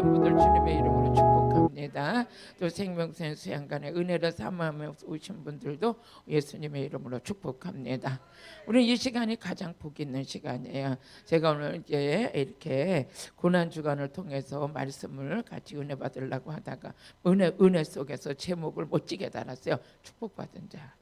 모든 분들 주님의 이름으로 축복합니다. 또 생명샘 수양관에 은혜를 삼으며 오신 분들도 예수님의 이름으로 축복합니다. 우리 이 시간이 가장 복 있는 시간이에요. 제가 오늘 이제 이렇게 고난 주간을 통해서 말씀을 같이 은혜 받으려고 하다가 은혜 속에서 제목을 멋지게 달았어요. 축복받은 자.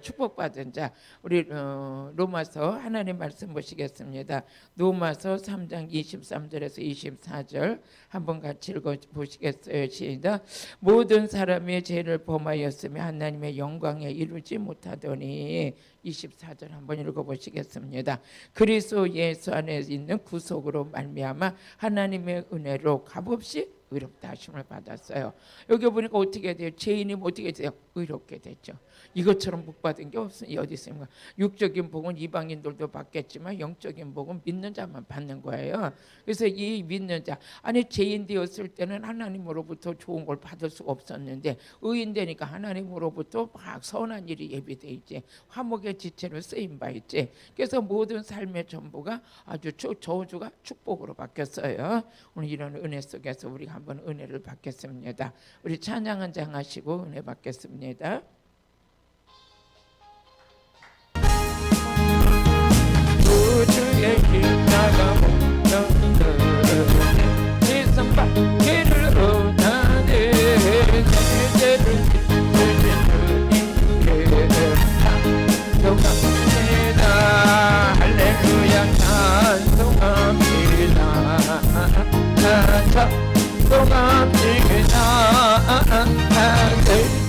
축복받은 자. 우리 로마서 하나님 말씀 보시겠습니다. 로마서 3장 23절에서 24절 한번 같이 읽어보시겠어요? 시작. 모든 사람이 죄를 범하였으며 하나님의 영광에 이루지 못하더니 24절 한번 읽어보시겠습니다. 그리스도 예수 안에 있는 구속으로 말미암아 하나님의 은혜로 값없이 의롭다 하심을 받았어요. 여기 보니까 어떻게 돼요? 죄인이 어떻게 돼요? 의롭게 됐죠. 이것처럼 복 받은 게 어디 있습니까? 육적인 복은 이방인들도 받겠지만 영적인 복은 믿는 자만 받는 거예요. 그래서 이 믿는 자, 아니 죄인 되었을 때는 하나님으로부터 좋은 걸 받을 수가 없었는데 의인 되니까 하나님으로부터 막 선한 일이 예비돼 있지, 화목의 지체로 쓰임 바 있지. 그래서 모든 삶의 전부가 아주 저주가 축복으로 바뀌었어요. 오늘 이런 은혜 속에서 우리가 한번 은혜를 받겠습니다. 우리 찬양 한 장 하시고 은혜 받겠습니다. 우주의 길다가 이 선받기를 원하네. 세대를 주님께 찬송합니다. 할렐루야 찬송합니다. 찬송합니다.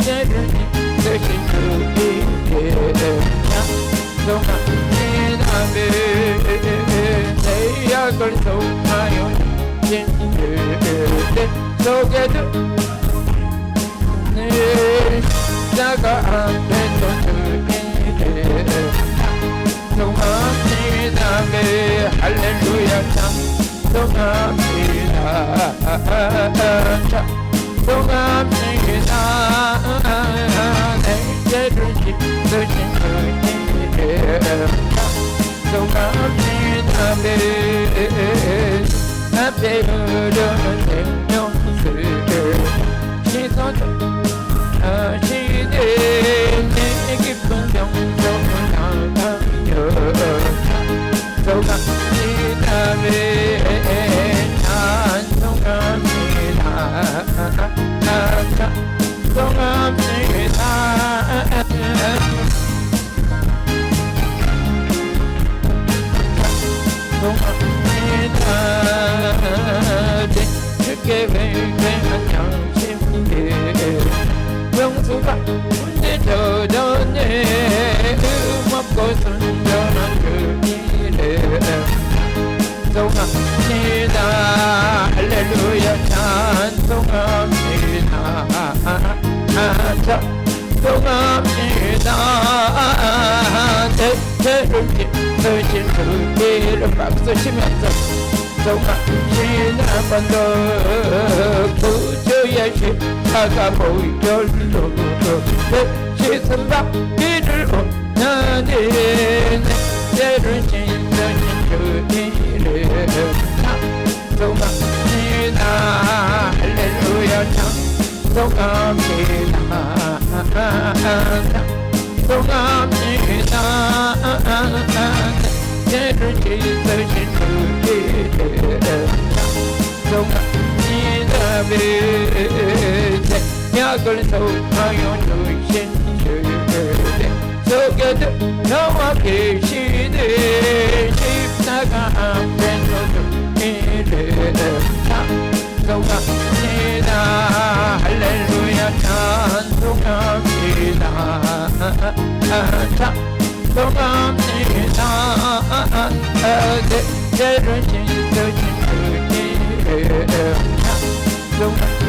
세대를 주신 주님께 찬송합니다. 내 약을 통하여 진들의 속에도 내 자가 앞에서 주님께 찬송합니다. 할렐루야 찬송합니다. 찬송합니다. 내 죄를 씻으신 주님께 찬송합니다. 앞에 흐르는 생명수를 씻어줘 하시네. 내 깊은 병성을 나가며 찬송합니다. 찬송합니다. 찬송합니다. 주께 회개한 양심에 명수가 문제 젖었네. 없고 순전한 그 일에 찬송합니다. 할렐루야 찬송합니다. 찬송합니다. 내 죄를 씻으신 그 일을 박수 치면서 찬송합니다. 번도 구주의 십자가 보혈로 내 씻음 받기를 원하네. 내 죄를 씻으신 그 일을 찬송합니다. 할렐루야 찬송합니다. 찬송합니다. 죄를 씻으신 주님께 찬송합니다. 약을 속하여 주신 주님 속에도 나와 계시네. 십자가 앞에서 주님을 찬송합니다. 할렐루야 찬송합니다. 찬송합니다. 내 죄를 씻으신 주님을 찬송합니다.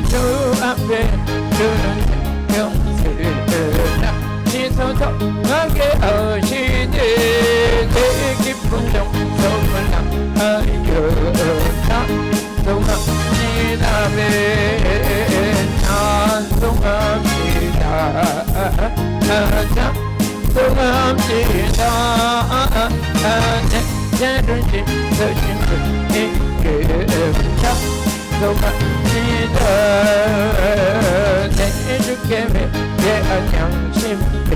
주 앞에 주는 생명수를 씻어서 가게 하시네. 내 깊은 정성을 나하여 찬송합니다. 찬송합니다. 찬송합니다. 내 죄를 씻으신 주의 이름 찬송합니다. 내 주께 회개한 양심 내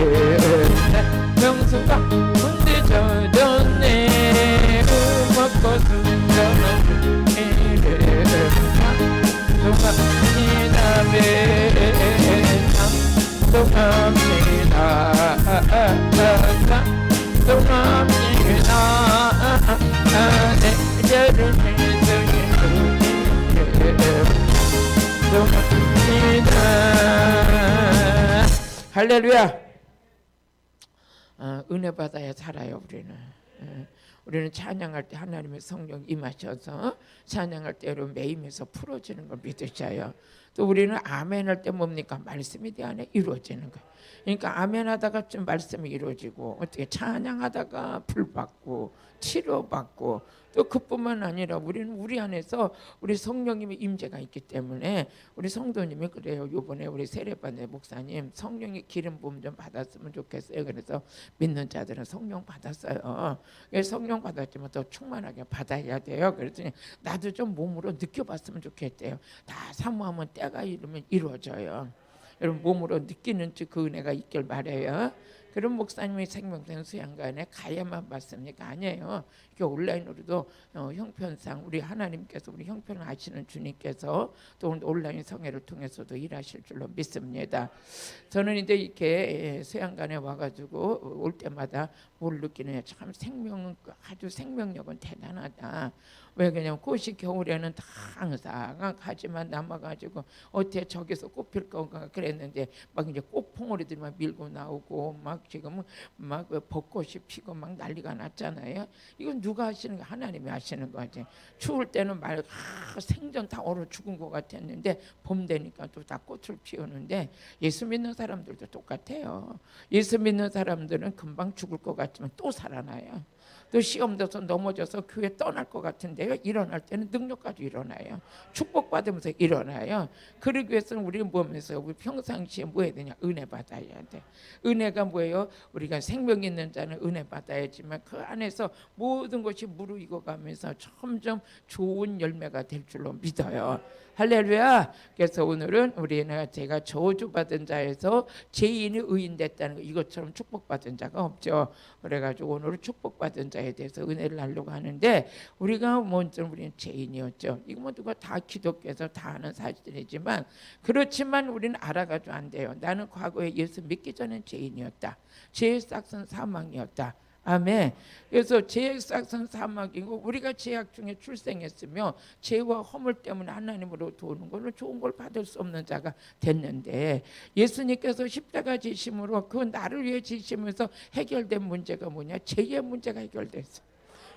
명수가 문제 젖었네. 먹고 순전한 주의 이름 찬송합니다. 찬송합니다. 찬송합니다. 내 죄를 씻으신 주의 찬송합니다. 할렐루야. 은혜 받아야 살아요. 우리는 찬양할 때 하나님의 성령 임하셔서 찬양할 때 여러분 매임에서 풀어지는 걸 믿으셔요. 또 우리는 아멘 할 때 뭡니까? 말씀이 내 안에 이루어지는 거예요. 그러니까 아멘 하다가 좀 말씀이 이루어지고 어떻게 찬양하다가 불받고 치료받고 또 그뿐만 아니라 우리는 우리 안에서 우리 성령님의 임재가 있기 때문에 우리 성도님이 그래요. 이번에 우리 세례반의 목사님 성령의 기름 부음 좀 받았으면 좋겠어요. 그래서 믿는 자들은 성령 받았어요. 성령 받았지만 더 충만하게 받아야 돼요. 그랬더니 나도 좀 몸으로 느껴봤으면 좋겠대요. 다 사모하면 때가 이르면 이루어져요. 여러분 몸으로 느끼는 그 은혜가 있길 바라요. 그런 목사님이 생명샘 수양관에 가야만 받습니까? 아니에요. 이게 온라인으로도 형편상 우리 하나님께서 우리 형편을 아시는 주님께서 또 온라인 성회를 통해서도 일하실 줄로 믿습니다. 저는 이제 이렇게 수양관에 와가지고 올 때마다 뭘 느끼느냐, 참 생명은 아주 생명력은 대단하다. 왜 그냥 꽃이 겨울에는 다 항상 가지만 남아가지고 어떻게 저기서 꽃필 건가 그랬는데 막 이제 꽃봉오리들이 막 밀고 나오고 막 지금 막 벚꽃이 피고 막 난리가 났잖아요. 이건 누가 하시는 거? 하나님이 하시는 거지. 추울 때는 말 생전 다 얼어 죽은 것 같았는데 봄 되니까 또 다 꽃을 피우는데 예수 믿는 사람들도 똑같아요. 예수 믿는 사람들은 금방 죽을 것 같지만 또 살아나요. 또 시험 들어서 넘어져서 교회 떠날 것 같은데요. 일어날 때는 능력까지 일어나요. 축복받으면서 일어나요. 그러기 위해서는 우리는 뭐면서 우리 평상시에 뭐 해야 되냐? 은혜 받아야 돼. 은혜가 뭐예요? 우리가 생명 있는 자는 은혜 받아야지만 그 안에서 모든 것이 무르익어 가면서 점점 좋은 열매가 될 줄로 믿어요. 할렐루야. 그래서 오늘은 제가 저주받은 자에서 죄인이 의인 됐다는 거, 이것처럼 축복받은 자가 없죠. 그래가지고 오늘은 축복받은 자에 대해서 은혜를 하려고 하는데, 우리가 먼저 우리는 죄인이었죠. 이거 뭐 누가 다 기독교에서 다 아는 사실이지만, 그렇지만 우리는 알아가지고 안 돼요. 나는 과거에 예수 믿기 전엔 죄인이었다. 죄의 싹은 사망이었다. 아멘. 그래서 죄의 싹은 사망이고, 우리가 죄악 중에 출생했으며 죄와 허물 때문에 하나님으로부터 오는 걸로 좋은 걸 받을 수 없는 자가 됐는데, 예수님께서 십자가 지심으로 그 나를 위해 지시면서 해결된 문제가 뭐냐? 죄의 문제가 해결됐어.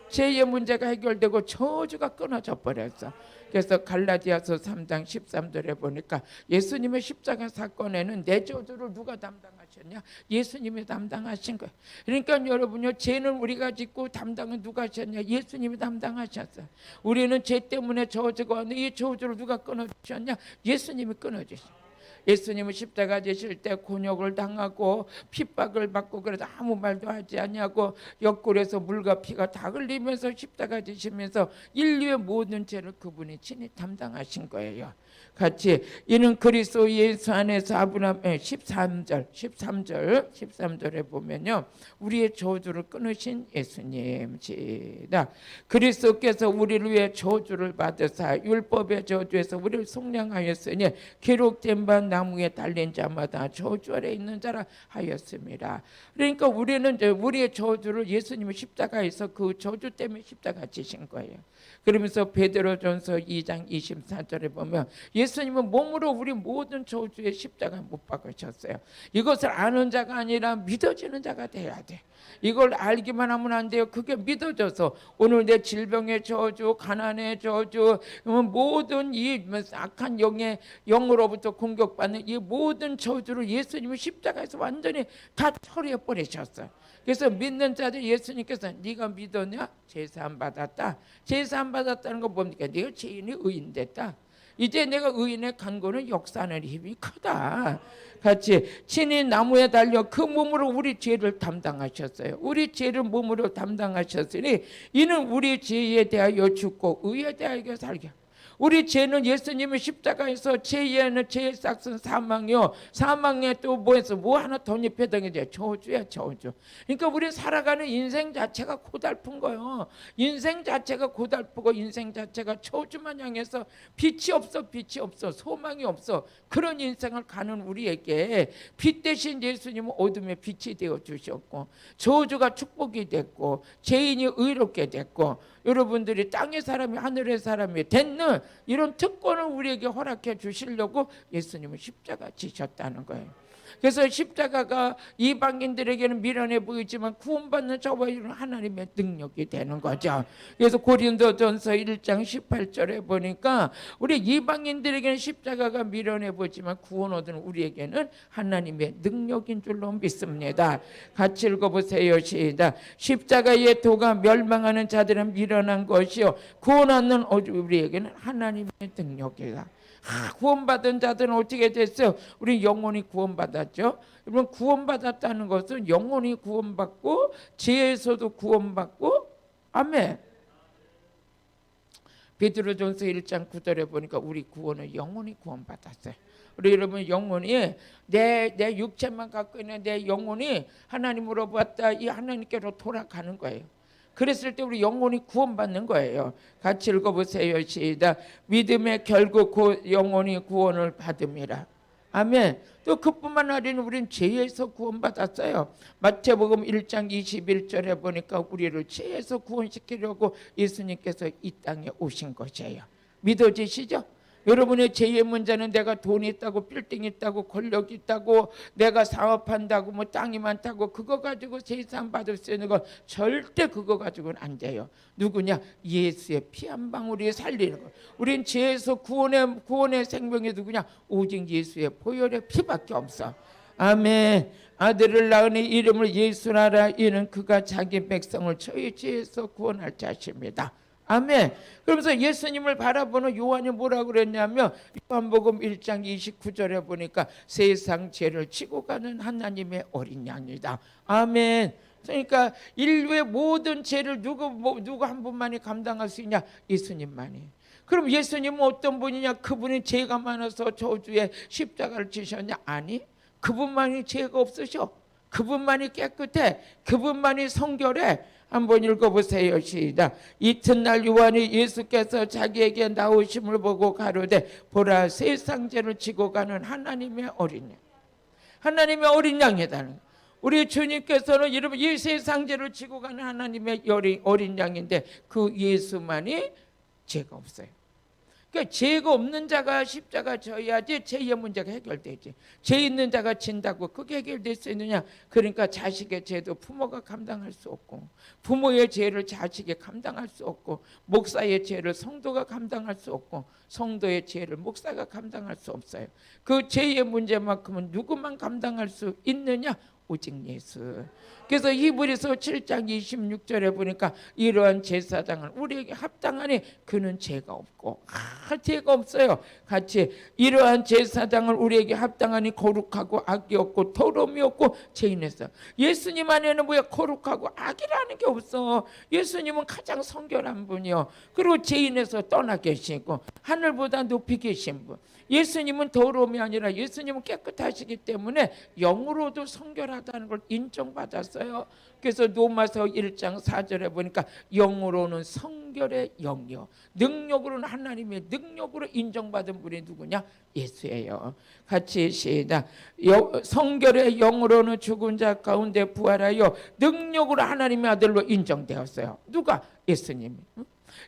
죄의 문제가 해결되고 저주가 끊어져 버렸어. 그래서 갈라디아서 3장 13절에 보니까 예수님의 십자가 사건에는 내 저주를 누가 담당하셨냐? 예수님이 담당하신 거예요. 그러니까 여러분요, 죄는 우리가 짓고 담당은 누가 하셨냐? 예수님이 담당하셨어요. 우리는 죄 때문에 저주가 왔는데 이 저주를 누가 끊어주셨냐? 예수님이 끊어주셨어요. 예수님은 십자가 지실 때 곤욕을 당하고 핍박을 받고 그래도 아무 말도 하지 않냐고 옆구리에서 물과 피가 다 흘리면서 십자가 지시면서 인류의 모든 죄를 그분이 친히 담당하신 거예요. 같이 이는 그리스도 예수 안에서 아브라함의 13절에 보면요, 우리의 저주를 끊으신 예수님. 시작. 그리스도께서 우리를 위해 저주를 받으사 율법의 저주에서 우리를 속량하였으니 기록된 바 나무에 달린 자마다 저주 아래 있는 자라 하였습니다. 그러니까 우리는 우리의 저주를 예수님이 십자가에서 그 저주 때문에 십자가 지신 거예요. 그러면서 베드로전서 2장 24절에 보면 예수님은 몸으로 우리 모든 저주의 십자가 못 박으셨어요. 이것을 아는 자가 아니라 믿어지는 자가 돼야 돼. 이걸 알기만 하면 안 돼요. 그게 믿어져서 오늘 내 질병의 저주, 가난의 저주, 모든 이 악한 영으로부터 공격받는 이 모든 저주를 예수님이 십자가에서 완전히 다 처리해 버리셨어요. 그래서 믿는 자들 예수님께서 네가 믿었냐? 제사함 받았다. 제사함 받았다는 건 뭡니까? 네가 죄인이 의인됐다. 이제 내가 의인의 간고는 역사하는 힘이 크다. 같이 친히 나무에 달려 그 몸으로 우리 죄를 담당하셨어요. 우리 죄를 몸으로 담당하셨으니 이는 우리 죄에 대하여 죽고 의에 대하여 살게. 우리 죄는 예수님의 십자가에서 죄에는 죄의 싹은 사망이요, 사망에 또 뭐해서 뭐 하나 덧입혀던 게 저주야, 저주. 그러니까 우리 살아가는 인생 자체가 고달픈 거예요. 인생 자체가 고달프고 인생 자체가 저주만 향해서 빛이 없어, 빛이 없어, 소망이 없어. 그런 인생을 가는 우리에게 빛 대신 예수님은 어둠의 빛이 되어 주셨고, 저주가 축복이 됐고, 죄인이 의롭게 됐고, 여러분들이 땅의 사람이 하늘의 사람이 됐는 이런 특권을 우리에게 허락해 주시려고 예수님은 십자가 지셨다는 거예요. 그래서 십자가가 이방인들에게는 미련해 보이지만 구원받는 저와 이런 하나님의 능력이 되는 거죠. 그래서 고린도전서 1장 18절에 보니까 우리 이방인들에게는 십자가가 미련해 보이지만 구원 얻은 우리에게는 하나님의 능력인 줄로 믿습니다. 같이 읽어보세요. 시작. 십자가의 도가 멸망하는 자들은 미련한 것이요 구원 얻는 우리에게는 하나님의 능력이다. 구원받은 자들은 어떻게 됐어요? 우리 영혼이 구원받았죠. 여러분, 구원받았다는 것은 영혼이 구원받고 죄에서도 구원받고, 아멘. 베드로전서 1장 9절에 보니까 우리 구원은 영혼이 구원받았어요. 우리 여러분, 영혼이 내 육체만 갖고 있는 내 영혼이 하나님으로 왔다 이 하나님께로 돌아가는 거예요. 그랬을 때 우리 영혼이 구원받는 거예요. 같이 읽어보세요. 시작. 믿음의 결국 영혼이 구원을 받음이라. 아멘. 또 그뿐만 아니라 우리는 죄에서 구원받았어요. 마태복음 1장 21절에 보니까 우리를 죄에서 구원시키려고 예수님께서 이 땅에 오신 것이에요. 믿어지시죠? 여러분의 죄의 문제는 내가 돈이 있다고 빌딩이 있다고 권력이 있다고 내가 사업한다고 뭐 땅이 많다고 그거 가지고 세상 받을 수 있는 거 절대 그거 가지고는 안 돼요. 누구냐? 예수의 피 한 방울이 살리는 거. 우린 죄에서 구원의 생명이 누구냐? 오직 예수의 보혈의 피밖에 없어. 아멘. 아들을 낳으니 이름을 예수라라. 이는 그가 자기 백성을 저희 죄에서 구원할 자십니다. 아멘. 그러면서 예수님을 바라보는 요한이 뭐라고 그랬냐면 요한복음 1장 29절에 보니까 세상 죄를 지고 가는 하나님의 어린 양이다. 아멘. 그러니까 인류의 모든 죄를 누구 한 분만이 감당할 수 있냐? 예수님만이. 그럼 예수님은 어떤 분이냐? 그분이 죄가 많아서 저주에 십자가를 지셨냐? 아니, 그분만이 죄가 없으셔. 그분만이 깨끗해. 그분만이 성결해. 한번 읽어보세요. 시작. 이튿날 요한이 예수께서 자기에게 나오심을 보고 가로되 보라 세상 죄를 지고 가는 하나님의 어린 양. 하나님의 어린 양이다. 우리 주님께서는 여러분 이 세상 죄를 지고 가는 하나님의 어린 양인데 그 예수만이 죄가 없어요. 그러니까 죄가 없는 자가 십자가 져야지 죄의 문제가 해결되지. 죄 있는 자가 진다고 그게 해결될 수 있느냐? 그러니까 자식의 죄도 부모가 감당할 수 없고 부모의 죄를 자식이 감당할 수 없고 목사의 죄를 성도가 감당할 수 없고 성도의 죄를 목사가 감당할 수 없어요. 그 죄의 문제만큼은 누구만 감당할 수 있느냐? 오직 예수. 그래서 히브리서 7장 26절에 보니까 이러한 제사장은 우리에게 합당하니 그는 죄가 없고 죄가 없어요. 같이 이러한 제사장을 우리에게 합당하니 거룩하고 악이 없고 더러움이 없고 죄인에서 예수님 안에는 뭐야? 거룩하고 악이라는 게 없어. 예수님은 가장 성결한 분이요. 그리고 죄인에서 떠나 계시고 하늘보다 높이 계신 분. 예수님은 더러움이 아니라 예수님은 깨끗하시기 때문에 영으로도 성결하다는 걸 인정받았어요. 그래서 로마서 1장 4절에 보니까 영으로는 성결의 영이요 능력으로는 하나님의 능력으로 인정받은 분이 누구냐? 예수예요. 같이 시작. 성결의 영으로는 죽은 자 가운데 부활하여 능력으로 하나님의 아들로 인정되었어요. 누가? 예수님이.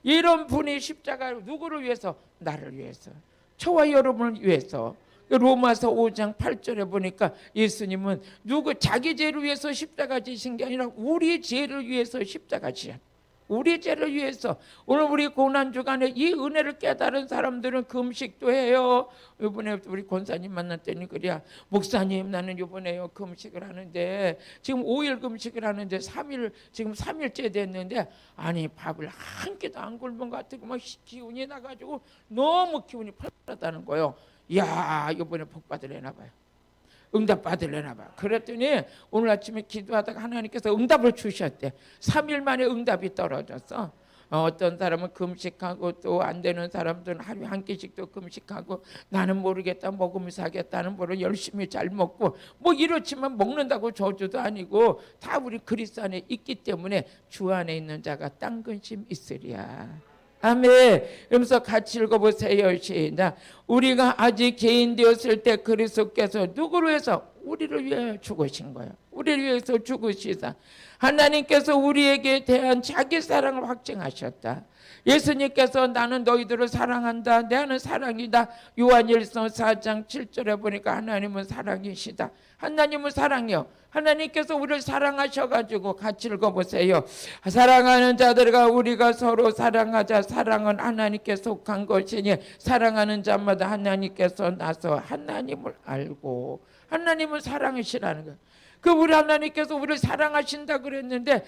이런 분이 십자가 누구를 위해서? 나를 위해서. 저와 여러분을 위해서. 로마서 5장 8절에 보니까 예수님은 자기 죄를 위해서 십자가 지신 게 아니라 우리 죄를 위해서 십자가 지셨. 우리 죄를 위해서. 오늘 우리 고난 주간에 이 은혜를 깨달은 사람들은 금식도 해요. 이번에 우리 권사님 만났더니 그래야 목사님 나는 이번에요 금식을 하는데 지금 5일 금식을 하는데 3일 지금 3일째 됐는데 아니 밥을 한 끼도 안 굶은 것 같고 막 기운이 나가지고 너무 기운이 팔팔하다는 거예요. 이야 이번에 복 받으려나 봐요. 응답 받으려나 봐. 그랬더니 오늘 아침에 기도하다가 하나님께서 응답을 주셨대. 3일 만에 응답이 떨어졌어. 어떤 사람은 금식하고 또 안 되는 사람들은 하루에 한 끼씩도 금식하고 나는 모르겠다 먹으면서 하겠다는 거로 열심히 잘 먹고 뭐 이렇지만 먹는다고 저주도 아니고 다 우리 그리스도 안에 있기 때문에 주 안에 있는 자가 땅 근심 있으리야. 아멘. 그러면서 같이 읽어보세요. 시작. 우리가 아직 개인 되었을 때 그리스도께서 누구를 위해서? 우리를 위해 죽으신 거예요. 우리를 위해서 죽으시사 하나님께서 우리에게 대한 자기 사랑을 확증하셨다. 예수님께서 나는 너희들을 사랑한다. 나는 사랑이다. 요한일서 4장 7절에 보니까 하나님은 사랑이시다. 하나님은 사랑이요. 하나님께서 우리를 사랑하셔가지고 같이 읽어보세요. 사랑하는 자들과 우리가 서로 사랑하자. 사랑은 하나님께 속한 것이니 사랑하는 자마다 하나님께서 나서 하나님을 알고. 하나님은 사랑이시라는 거예요. 그 우리 하나님께서 우리를 사랑하신다 그랬는데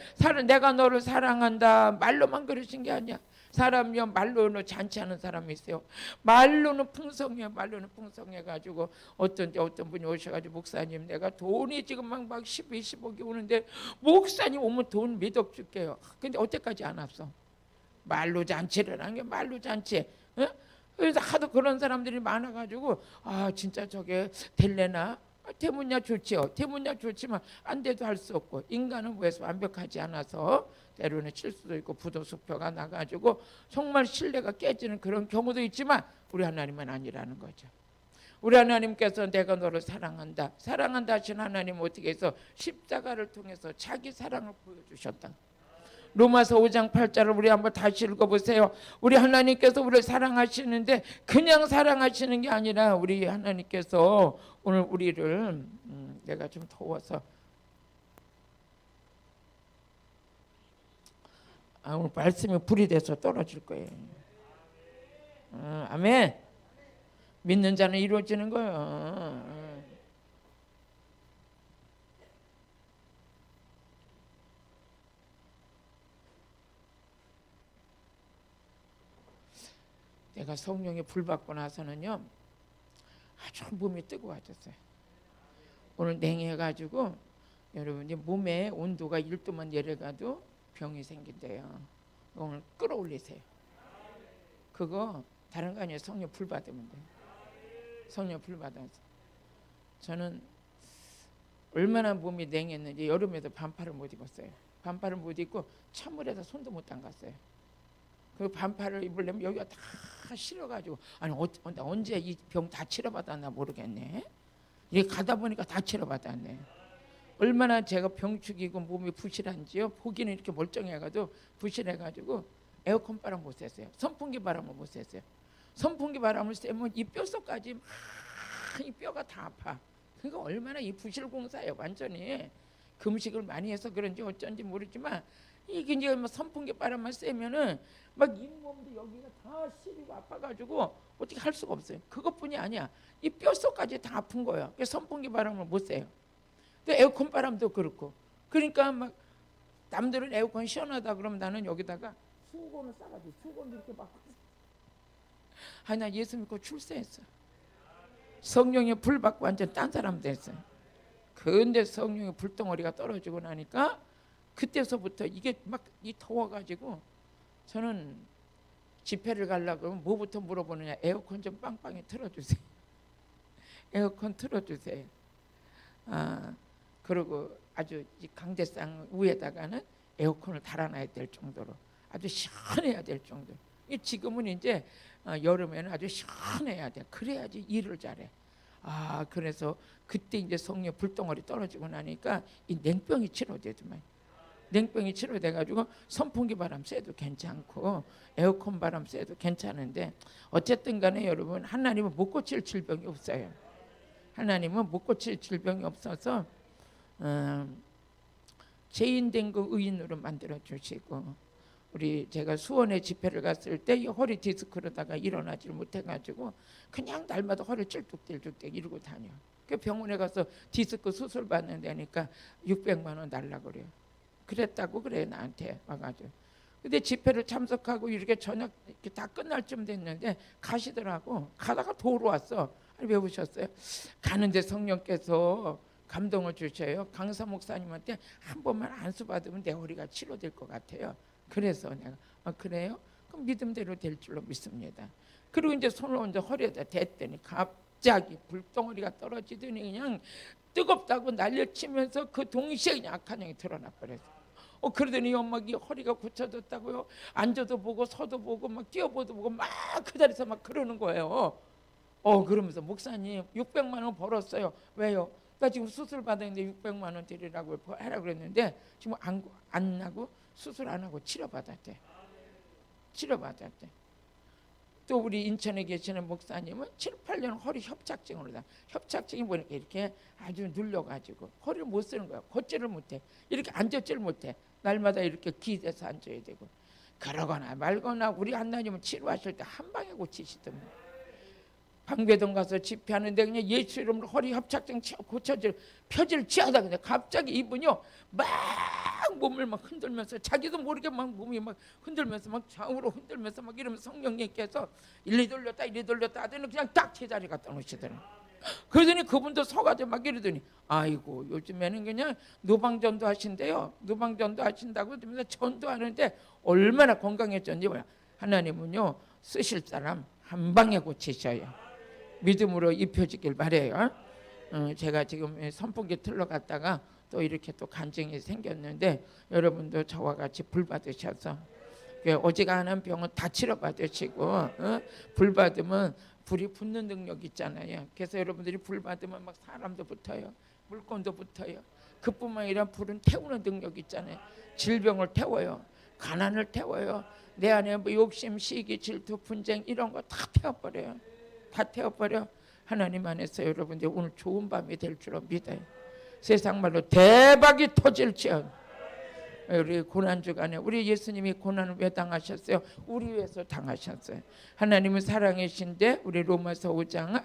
내가 너를 사랑한다 말로만 그러신 게 아니야. 사람이요 말로는 잔치하는 사람이 있어요. 말로는 풍성해요. 말로는 풍성해가지고 어떤 분이 오셔가지고 목사님 내가 돈이 지금 막 10, 20억이 오는데 목사님 오면 돈 몇 억 줄게요. 근데 어때까지 안 왔어. 말로 잔치를 하는 게 말로 잔치. 어? 그래서 하도 그런 사람들이 많아가지고 아 진짜 저게 될래나? 되면야 좋지요. 되면야 좋지만 안 돼도 할 수 없고 인간은 왜서 완벽하지 않아서 때로는 실수도 있고 부도수표가 나가지고 정말 신뢰가 깨지는 그런 경우도 있지만 우리 하나님은 아니라는 거죠. 우리 하나님께서 내가 너를 사랑한다. 사랑한다 하신 하나님 어떻게 해서 십자가를 통해서 자기 사랑을 보여주셨다. 로마서 5장 8절을 우리 한번 다시 읽어보세요. 우리 하나님께서 우리를 사랑하시는데 그냥 사랑하시는 게 아니라 우리 하나님께서 오늘 우리를 내가 좀 더워서 오늘 말씀이 불이 돼서 떨어질 거예요. 아멘. 믿는 자는 이루어지는 거예요. 내가 성령에 불 받고 나서는요 아주 몸이 뜨거워졌어요. 오늘 냉해가지고 여러분이 몸에 온도가 1도만 내려가도 병이 생긴대요. 오늘 끌어올리세요. 그거 다른 거 아니에요. 성령 불 받으면 돼요. 성령 불 받아서 저는 얼마나 몸이 냉했는지 여름에도 반팔을 못 입었어요. 반팔을 못 입고 찬물에서 손도 못 담갔어요. 그 반팔을 입으려면 여기가 다 실어가지고 아니 언제 이 병 다 치료받았나 모르겠네. 이게 가다 보니까 다 치료받았네. 얼마나 제가 병축이고 몸이 부실한지요. 보기는 이렇게 멀쩡해가지고 부실해가지고 에어컨 바람 못 쐈어요. 선풍기 바람을 못 쐈어요. 선풍기 바람을 쐬면 이 뼛속까지 막 이 뼈가 다 아파. 그러니까 얼마나 이 부실공사예요. 완전히 금식을 많이 해서 그런지 어쩐지 모르지만 이게 이제 뭐 선풍기 바람만 쐬면은 막 잇몸도 여기가 다 시리고 아파가지고 어떻게 할 수가 없어요. 그것뿐이 아니야. 이 뼛속까지 다 아픈 거예요. 그래서 선풍기 바람을 못 쐬요. 또 에어컨 바람도 그렇고. 그러니까 막 남들은 에어컨 시원하다 그러면 나는 여기다가 수건을 싸가지고 수건을 이렇게 막 나 예수 믿고 출세했어. 성령의 불 받고 완전 딴 사람 됐어요. 근데 성령의 불덩어리가 떨어지고 나니까 그때서부터 이게 막 이 더워가지고 저는 집회를 가려고 그러면 뭐부터 물어보느냐. 에어컨 좀 빵빵히 틀어주세요. 에어컨 틀어주세요. 그리고 아주 이 강대상 위에다가는 에어컨을 달아놔야 될 정도로 아주 시원해야 될 정도. 지금은 이제 여름에는 아주 시원해야 돼. 그래야지 일을 잘해. 그래서 그때 이제 성령 불덩어리 떨어지고 나니까 이 냉병이 치료되더만. 냉병이 치료돼가지고 선풍기 바람 쐬도 괜찮고 에어컨 바람 쐬도 괜찮은데 어쨌든 간에 여러분 하나님은 못 고칠 질병이 없어요. 하나님은 못 고칠 질병이 없어서 죄인 된 거 의인으로 만들어 주시고 제가 수원에 집회를 갔을 때 이 허리 디스크로다가 일어나질 못해가지고 그냥 날마다 허리 찔뚝찔뚝 이러고 다녀. 그 병원에 가서 디스크 수술 받는다니까 600만 원 달라 그래요. 그랬다고 그래 나한테 와가지고. 근데 집회를 참석하고 이렇게 저녁 이렇게 다 끝날 쯤 됐는데 가시더라고. 가다가 도로 왔어. 아니 왜 오셨어요? 가는데 성령께서 감동을 주셔요. 강사 목사님한테 한 번만 안수 받으면 내 허리가 치료될 것 같아요. 그래서 내가 그래요? 그럼 믿음대로 될 줄로 믿습니다. 그리고 이제 손을 이제 허리에다 댔더니 갑자기 불덩어리가 떨어지더니 그냥 뜨겁다고 난리치면서 그 동시에 그냥 악한 영이 드러나 버렸어. 그러더니 엄마기 허리가 고쳐졌다고요. 앉아도 보고 서도 보고 막 뛰어보도 보고 막 그 자리에서 막 그러는 거예요. 그러면서 목사님 600만 원 벌었어요. 왜요? 나 지금 수술 받았는데 600만 원 드리라고 하라 그랬는데 지금 안 나고 수술 안 하고 치료받았대. 또 우리 인천에 계시는 목사님은 7, 8년 허리 협착증으로 협착증이 보니까 이렇게 아주 눌려가지고 허리를 못 쓰는 거야. 걷지를 못해. 이렇게 앉았지를 못해. 날마다 이렇게 기대서 앉아야 되고. 그러거나 말거나 우리 하나님은 치료하실 때 한 방에 고치시더만. 방배동 가서 집회하는데 그냥 예수 이름으로 허리 협착증 펴질 취하다 근데 갑자기 이분이요 막 몸을 막 흔들면서 자기도 모르게 막 몸이 막 흔들면서 막 좌우로 흔들면서 막 이러면서 성령님께서 이리 돌렸다 하더니 그냥 딱 제자리 갖다 놓으시더니 그러더니 그분도 서가지고 막 이러더니 아이고 요즘에는 그냥 노방전도 하신대요. 노방전도 하신다고 하면서 전도하는데 얼마나 건강해졌는지 뭐야. 하나님은요 쓰실 사람 한 방에 고치셔요. 믿음으로 입혀지길 바래요. 제가 지금 선풍기 틀러 갔다가 또 이렇게 또 간증이 생겼는데 여러분도 저와 같이 불 받으셔서 어지간한 병은 다 치료 받으시고 불 받으면 불이 붙는 능력 있잖아요. 그래서 여러분들이 불 받으면 막 사람도 붙어요. 물건도 붙어요. 그뿐만 아니라 불은 태우는 능력 있잖아요. 질병을 태워요. 가난을 태워요. 내 안에 뭐 욕심, 시기, 질투, 분쟁 이런 거 다 태워버려요. 다 태워버려. 하나님 안에서 여러분들 오늘 좋은 밤이 될 줄로 믿어요. 세상 말로 대박이 터질지언. 우리 고난주간에 우리 예수님이 고난을 왜 당하셨어요? 우리 위해서 당하셨어요. 하나님은 사랑이신데 우리 로마서 5장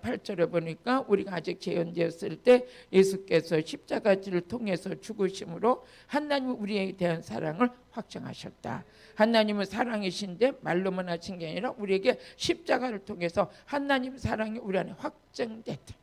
8절에 보니까 우리가 아직 죄인되었을 때 예수께서 십자가지를 통해서 죽으심으로 하나님은 우리에 대한 사랑을 확정하셨다. 하나님은 사랑이신데 말로만 하신 게 아니라 우리에게 십자가를 통해서 하나님 사랑이 우리 안에 확정됐다.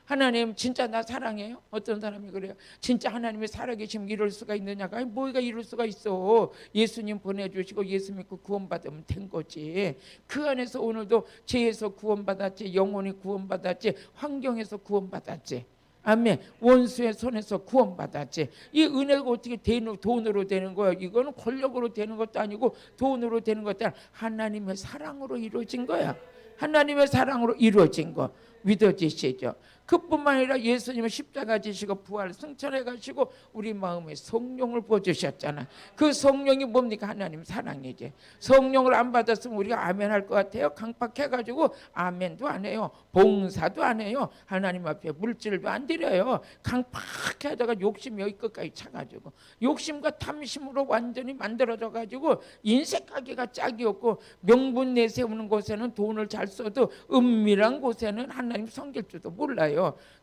하나님 진짜 나 사랑해요? 어떤 사람이 그래요? 진짜 하나님이 살아계시면 이럴 수가 있느냐가 아니 뭐가 이럴 수가 있어. 예수님 보내주시고 예수 믿고 구원받으면 된 거지. 그 안에서 오늘도 죄에서 구원받았지, 영혼이 구원받았지, 환경에서 구원받았지. 아멘. 원수의 손에서 구원받았지. 이 은혜가 어떻게 돈으로 되는 거야? 이거는 권력으로 되는 것도 아니고 돈으로 되는 것도 아니라 하나님의 사랑으로 이루어진 거야. 하나님의 사랑으로 이루어진 거 믿어지시죠? 그뿐만 아니라 예수님은 십자가 지시고 부활 승천해 가시고 우리 마음에 성령을 부어주셨잖아. 그 성령이 뭡니까? 하나님 사랑이지. 성령을 안 받았으면 우리가 아멘 할 것 같아요? 강팍해 가지고 아멘도 안 해요. 봉사도 안 해요. 하나님 앞에 물질도 안 드려요. 강팍해 하다가 욕심이 여기 끝까지 차가지고 욕심과 탐심으로 완전히 만들어져 가지고 인색하기가 짝이 없고 명분 내세우는 곳에는 돈을 잘 써도 은밀한 곳에는 하나님 섬길 줄도 몰라요.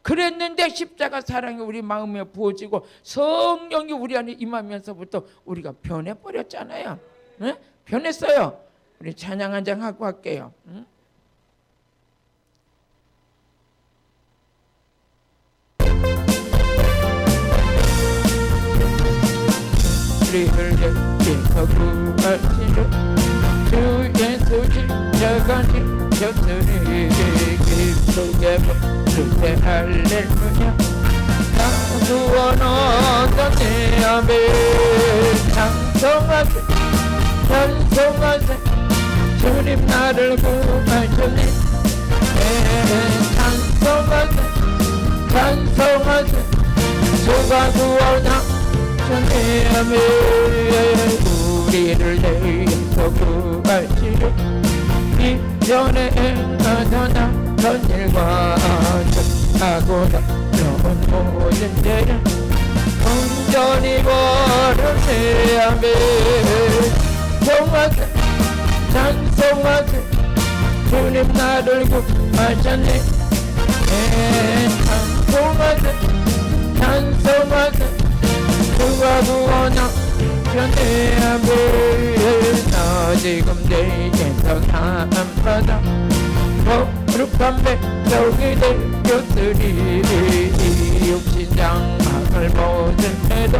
그랬는데 십자가 사랑이 우리 마음에 부어지고 성령이 우리 안에 임하면서부터 우리가 변해버렸잖아요. 응? 변했어요. 우리 찬양 한 장 하고 할게요. 응? 우리를 예수께서 구하시는 주 예수 십자가니 곁들이 기쁘게 부르세 할렐루야. 구원 얻었네. 아멘. 찬송하세 주님 나를 구하셨네. 찬송하세 주가 구원하셨네. 아멘. 우리를 내서 구하시려 이전에 행하던 일과 하고 나온 모든 죄를 온전히 버렸네. 전해 아멘. 찬송하세 찬송하세 주님 나를 구하셨네. 찬송하세 찬송하세 주가 구원하셨네. 아멘. 나 지금 내게서 산바다 거룩한 백성이 되었으리. 이 육신 장막을 벗을 때도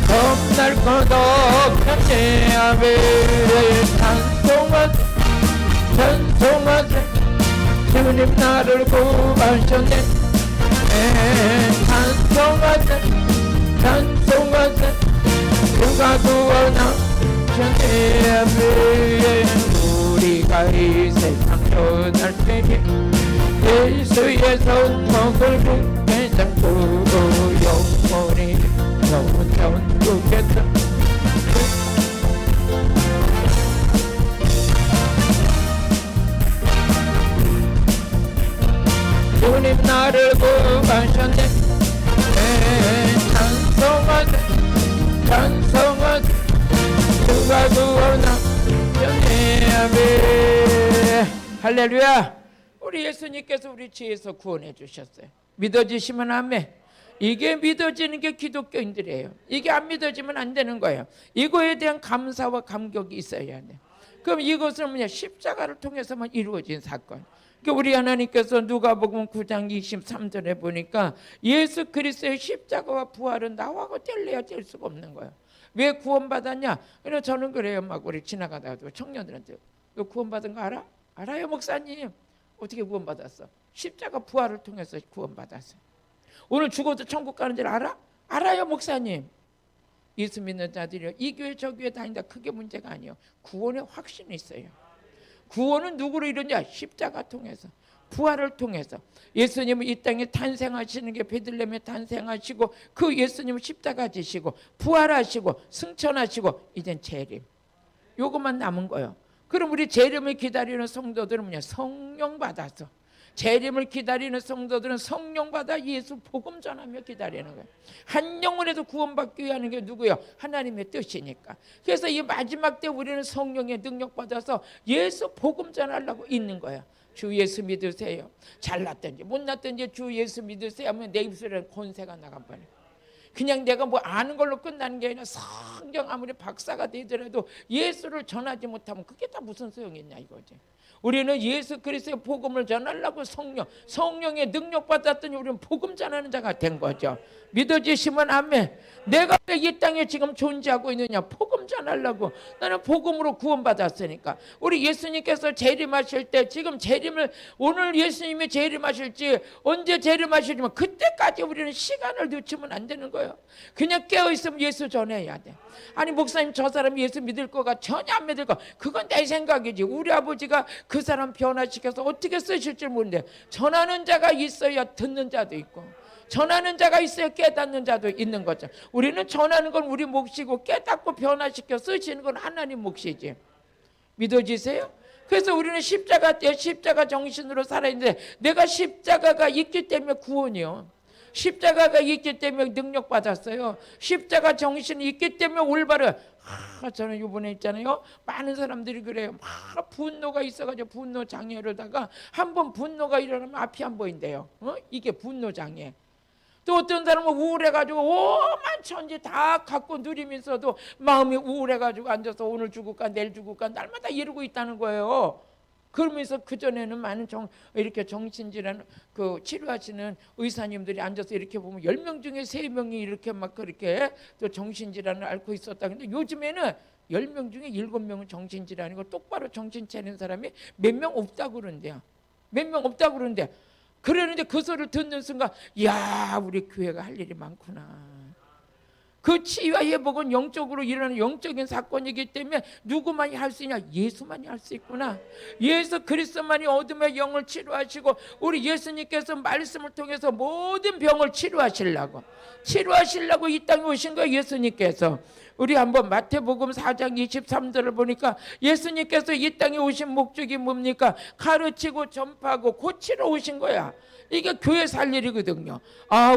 겁날 것 없네. 아멘. 찬송하세 찬송하세 주님 나를 구하셨네. 찬송하세 찬송하세 주가 구원하셨네. 아멘. 우리가 이 세상 떠날 때에 예수의 손목을 굳게 잡고 영원히 영원하겠다. 주님 나를 구하셨네. 찬송하세 찬송하세 주가 구원하셨네. 아멘. 할렐루야. 우리 예수님께서 우리 죄에서 구원해 주셨어요. 믿어지시면 아멘. 이게 믿어지는 게 기독교인들이에요. 이게 안 믿어지면 안 되는 거예요. 이거에 대한 감사와 감격이 있어야 돼. 그럼 이것은 뭐냐? 십자가를 통해서만 이루어진 사건. 그러니까 우리 하나님께서 누가복음 9장 23절에 보니까 예수 그리스도의 십자가와 부활은 나하고 뗄래야 뗄 수가 없는 거예요. 왜 구원받았냐? 그래서 저는 그래요. 막 우리 지나가다가도 청년들한테 너 구원받은 거 알아? 알아요 목사님. 어떻게 구원받았어? 십자가 부활을 통해서 구원받았어요. 오늘 죽어도 천국 가는 줄 알아? 알아요 목사님. 예수 믿는 자들이요 이 교회 저 교회 다닌다 크게 문제가 아니에요. 구원의 확신이 있어요. 구원은 누구로 이루냐? 십자가 통해서 부활을 통해서. 예수님은 이 땅에 탄생하시는 게 베들레헴에 탄생하시고 그 예수님은 십자가 지시고 부활하시고 승천하시고 이젠 재림. 요것만 남은 거예요. 그럼 우리 재림을 기다리는 성도들은 뭐냐? 성령 받아서. 재림을 기다리는 성도들은 성령 받아 예수 복음 전하며 기다리는 거예요. 한 영혼에도 구원받기 위한 게 누구예요? 하나님의 뜻이니까. 그래서 이 마지막 때 우리는 성령의 능력 받아서 예수 복음 전하려고 있는 거예요. 주 예수 믿으세요. 잘났든지 못났든지 주 예수 믿으세요 하면 내 입술에 권세가 나가버려요. 그냥 내가 뭐 아는 걸로 끝나는 게 아니라 성경 아무리 박사가 되더라도 예수를 전하지 못하면 그게 다 무슨 소용이 있냐 이거지. 우리는 예수 그리스도의 복음을 전하려고 성령의 능력 받았더니 우리는 복음 전하는 자가 된 거죠. 믿어지시면 아멘. 내가 왜 이 땅에 지금 존재하고 있느냐? 복음 전하려고. 나는 복음으로 구원받았으니까. 우리 예수님께서 재림하실 때 지금 재림을 오늘 예수님이 재림하실지 언제 재림하실지 그때까지 우리는 시간을 늦추면 안 되는 거예요. 그냥 깨어있으면 예수 전해야 돼. 아니 목사님 저 사람이 예수 믿을 거가 전혀 안 믿을 거. 그건 내 생각이지. 우리 아버지가 그 사람 변화시켜서 어떻게 쓰실지 모르는데 전하는 자가 있어야 듣는 자도 있고 전하는 자가 있어야 깨닫는 자도 있는 거죠. 우리는 전하는 건 우리 몫이고 깨닫고 변화시켜 쓰시는 건 하나님 몫이지. 믿어지세요? 그래서 우리는 십자가 때 십자가 정신으로 살아있는데 내가 십자가가 있기 때문에 구원이요. 십자가가 있기 때문에 능력 받았어요. 십자가 정신이 있기 때문에 올바른. 저는 이번에 있잖아요. 많은 사람들이 그래요. 막 분노가 있어가지고 분노 장애로다가 한번 분노가 일어나면 앞이 안 보인대요. 이게 분노 장애. 또 어떤 사람은 우울해가지고 오만 천지 다 갖고 누리면서도 마음이 우울해가지고 앉아서 오늘 죽을까 내일 죽을까 날마다 이러고 있다는 거예요. 그러면서 그전에는 많은 이렇게 정신질환 치료하시는 의사님들이 앉아서 이렇게 보면 10명 중에 3명이 이렇게 막 그렇게 또 정신질환을 앓고 있었다. 근데 요즘에는 10명 중에 7명은 정신질환이고 똑바로 정신 차리는 사람이 몇 명 없다고 그러는데요. 몇 명 없다고 그러는데 그러는데 그 소리를 듣는 순간 야 우리 교회가 할 일이 많구나. 그 치유와 회복은 영적으로 일어나는 영적인 사건이기 때문에 누구만이 할 수 있냐? 예수만이 할 수 있구나. 예수 그리스도만이 어둠의 영을 치료하시고 우리 예수님께서 말씀을 통해서 모든 병을 치료하시려고 이 땅에 오신 거예요. 예수님께서. 우리 한번 마태복음 4장 23절을 보니까 예수님께서 이 땅에 오신 목적이 뭡니까? 가르치고 전파하고 고치러 오신 거야. 이게 교회 살 일이거든요.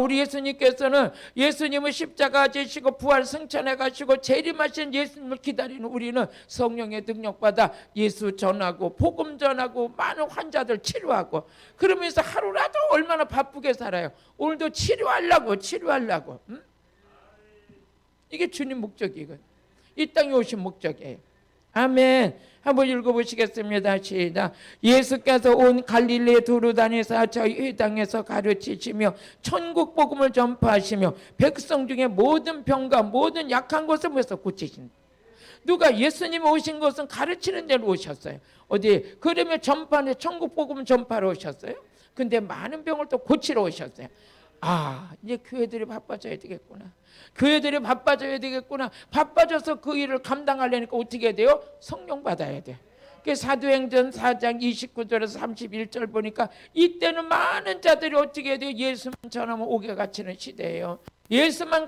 우리 예수님께서는 예수님은 십자가 지시고 부활 승천해 가시고 재림하신 예수님을 기다리는 우리는 성령의 능력받아 예수 전하고 복음 전하고 많은 환자들 치료하고 그러면서 하루라도 얼마나 바쁘게 살아요. 오늘도 치료하려고. 응? 이게 주님 목적이거든요. 이 땅에 오신 목적이에요. 아멘. 한번 읽어보시겠습니다. 시작. 예수께서 온 갈릴리 두루 다니사 저희 회당에서 가르치시며 천국 복음을 전파하시며 백성 중에 모든 병과 모든 약한 것을 모여서 고치신다. 누가 예수님이 오신 것은 가르치는 데로 오셨어요. 어디 그러면 전파는 천국 복음 전파로 오셨어요. 근데 많은 병을 또 고치러 오셨어요. 이제 교회들이 바빠져야 되겠구나. 바빠져서 그 일을 감당하려니까 어떻게 해야 돼요? 성령 받아야 돼. 사도행전 4장 29절에서 31절 보니까 이때는 많은 자들이 어떻게 해야 돼요? 예수만 전하면 옥에 갇히는 시대예요. 예수만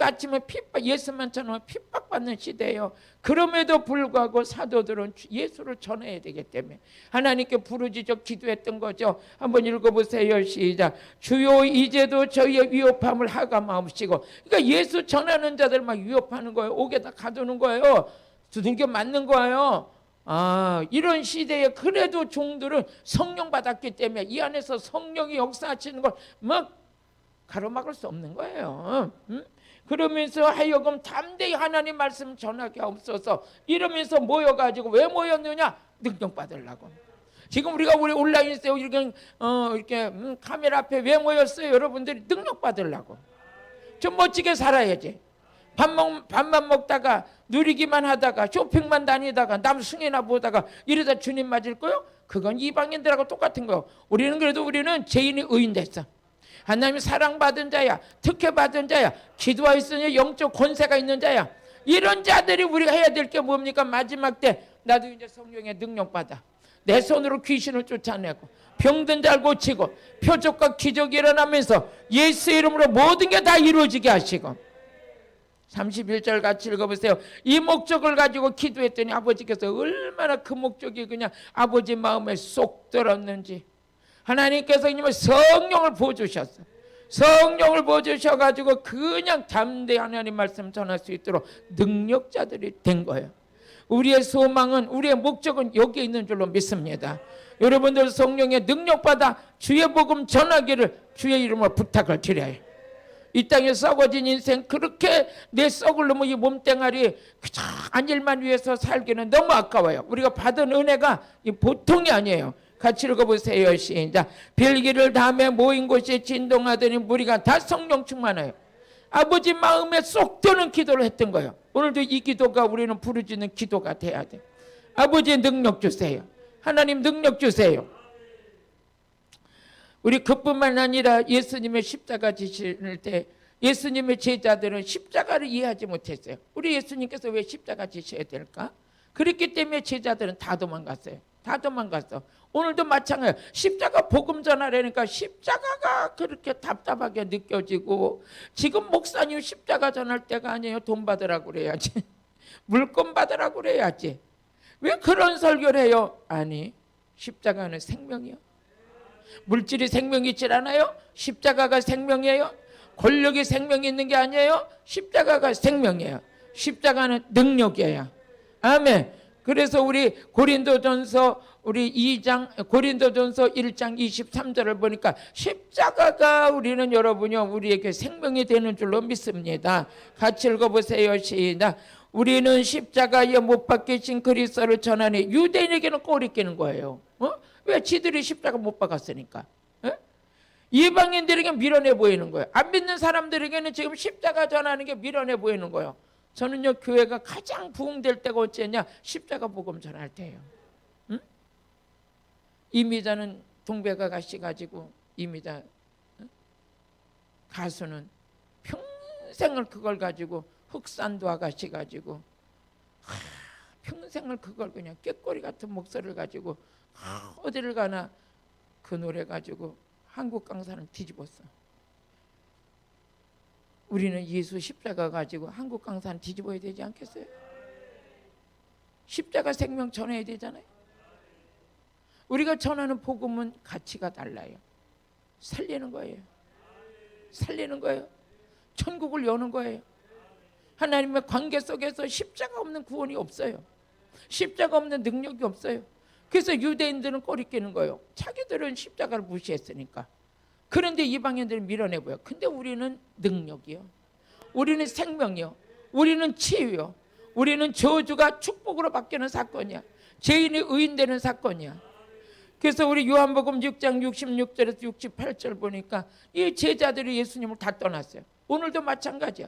전하면 핍박받는 시대예요. 그럼에도 불구하고 사도들은 예수를 전해야 되기 때문에 하나님께 부르짖어 기도했던 거죠. 한번 읽어보세요. 시작. 주요 이제도 저희의 위협함을 하감하옵시고. 그러니까 예수 전하는 자들 막 위협하는 거예요. 옥에다 가두는 거예요. 두들겨 맞는 거예요. 이런 시대에 그래도 종들은 성령 받았기 때문에 이 안에서 성령이 역사하시는 걸 막 가로막을 수 없는 거예요. 그러면서 하여금 담대히 하나님 말씀 전하게 하옵소서. 이러면서 모여가지고 왜 모였느냐? 능력 받으려고. 지금 우리 온라인에서 이렇게 카메라 앞에 왜 모였어요? 여러분들이 능력 받으려고. 좀 멋지게 살아야지. 밥만 먹다가 누리기만 하다가 쇼핑만 다니다가 남 승이나 보다가 이러다 주님 맞을 거요? 그건 이방인들하고 똑같은 거요. 우리는 죄인이 의인 됐어. 하나님 사랑받은 자야, 특혜받은 자야, 기도하였으니 영적 권세가 있는 자야. 이런 자들이 우리가 해야 될 게 뭡니까? 마지막 때 나도 이제 성령의 능력 받아. 내 손으로 귀신을 쫓아내고 병든 자를 고치고 표적과 기적이 일어나면서 예수의 이름으로 모든 게 다 이루어지게 하시고 31절 같이 읽어보세요. 이 목적을 가지고 기도했더니 아버지께서 얼마나 그 목적이 그냥 아버지 마음에 쏙 들었는지 하나님께서 이님을 성령을 부어주셨어요. 성령을 부어주셔가지고 그냥 담대히 하나님 말씀 전할 수 있도록 능력자들이 된 거예요. 우리의 소망은 우리의 목적은 여기에 있는 줄로 믿습니다. 여러분들 성령의 능력받아 주의 복음 전하기를 주의 이름으로 부탁을 드려요. 이 땅에 썩어진 인생 그렇게 내 썩을 놈의 이 몸뚱아리 그저 한 일만 위해서 살기는 너무 아까워요. 우리가 받은 은혜가 보통이 아니에요. 같이 읽어보세요. 시작. 별기를 다음에 모인 곳에 진동하더니 무리가 다 성령 충만해요. 아버지 마음에 쏙 드는 기도를 했던 거예요. 오늘도 이 기도가 우리는 부르짖는 기도가 돼야 돼. 아버지 능력 주세요. 하나님 능력 주세요. 우리 그뿐만 아니라 예수님의 십자가 지실 때 예수님의 제자들은 십자가를 이해하지 못했어요. 우리 예수님께서 왜 십자가 지셔야 될까? 그렇기 때문에 제자들은 다 도망갔어요. 다 도망갔어. 오늘도 마찬가지예요. 십자가 복음 전하려니까 십자가가 그렇게 답답하게 느껴지고 지금 목사님 십자가 전할 때가 아니에요. 돈 받으라고 그래야지. 물건 받으라고 그래야지. 왜 그런 설교를 해요? 아니, 십자가는 생명이요. 물질이 생명이 있질 않아요? 십자가가 생명이에요. 권력이 생명이 있는 게 아니에요. 십자가가 생명이에요. 십자가는 능력이에요. 아멘. 그래서 우리 고린도전서 1장 23절을 보니까 십자가가 우리는 여러분요 우리에게 생명이 되는 줄로 믿습니다. 같이 읽어보세요. 시작. 우리는 십자가에 못 박히신 그리스도를 전하니 유대인에게는 꼬리 끼는 거예요. 왜? 지들이 십자가 못 박았으니까. 이방인들에게 밀어내 보이는 거예요. 안 믿는 사람들에게는 지금 십자가 전하는 게 밀어내 보이는 거예요. 저는요 교회가 가장 부흥될 때가 언제냐? 십자가 복음 전할 때예요. 응? 이미자는 동백 아가씨 가지고 이미자 가수는 평생을 그걸 가지고 흑산도 아가씨 가지고 평생을 그걸 그냥 꾀꼬리 같은 목소리를 가지고 어디를 가나 그 노래 가지고 한국 강산을 뒤집었어. 우리는 예수 십자가 가지고 한국 강산 뒤집어야 되지 않겠어요? 십자가 생명 전해야 되잖아요. 우리가 전하는 복음은 가치가 달라요. 살리는 거예요. 살리는 거예요. 천국을 여는 거예요. 하나님의 관계 속에서 십자가 없는 구원이 없어요. 십자가 없는 능력이 없어요. 그래서 유대인들은 꼬리끼는 거예요. 자기들은 십자가를 무시했으니까. 그런데 이방인들은 밀어내고요. 근데 우리는 능력이요. 우리는 생명이요. 우리는 치유요. 우리는 저주가 축복으로 바뀌는 사건이야. 죄인이 의인되는 사건이야. 그래서 우리 요한복음 6장 66절에서 68절 보니까 이 제자들이 예수님을 다 떠났어요. 오늘도 마찬가지야.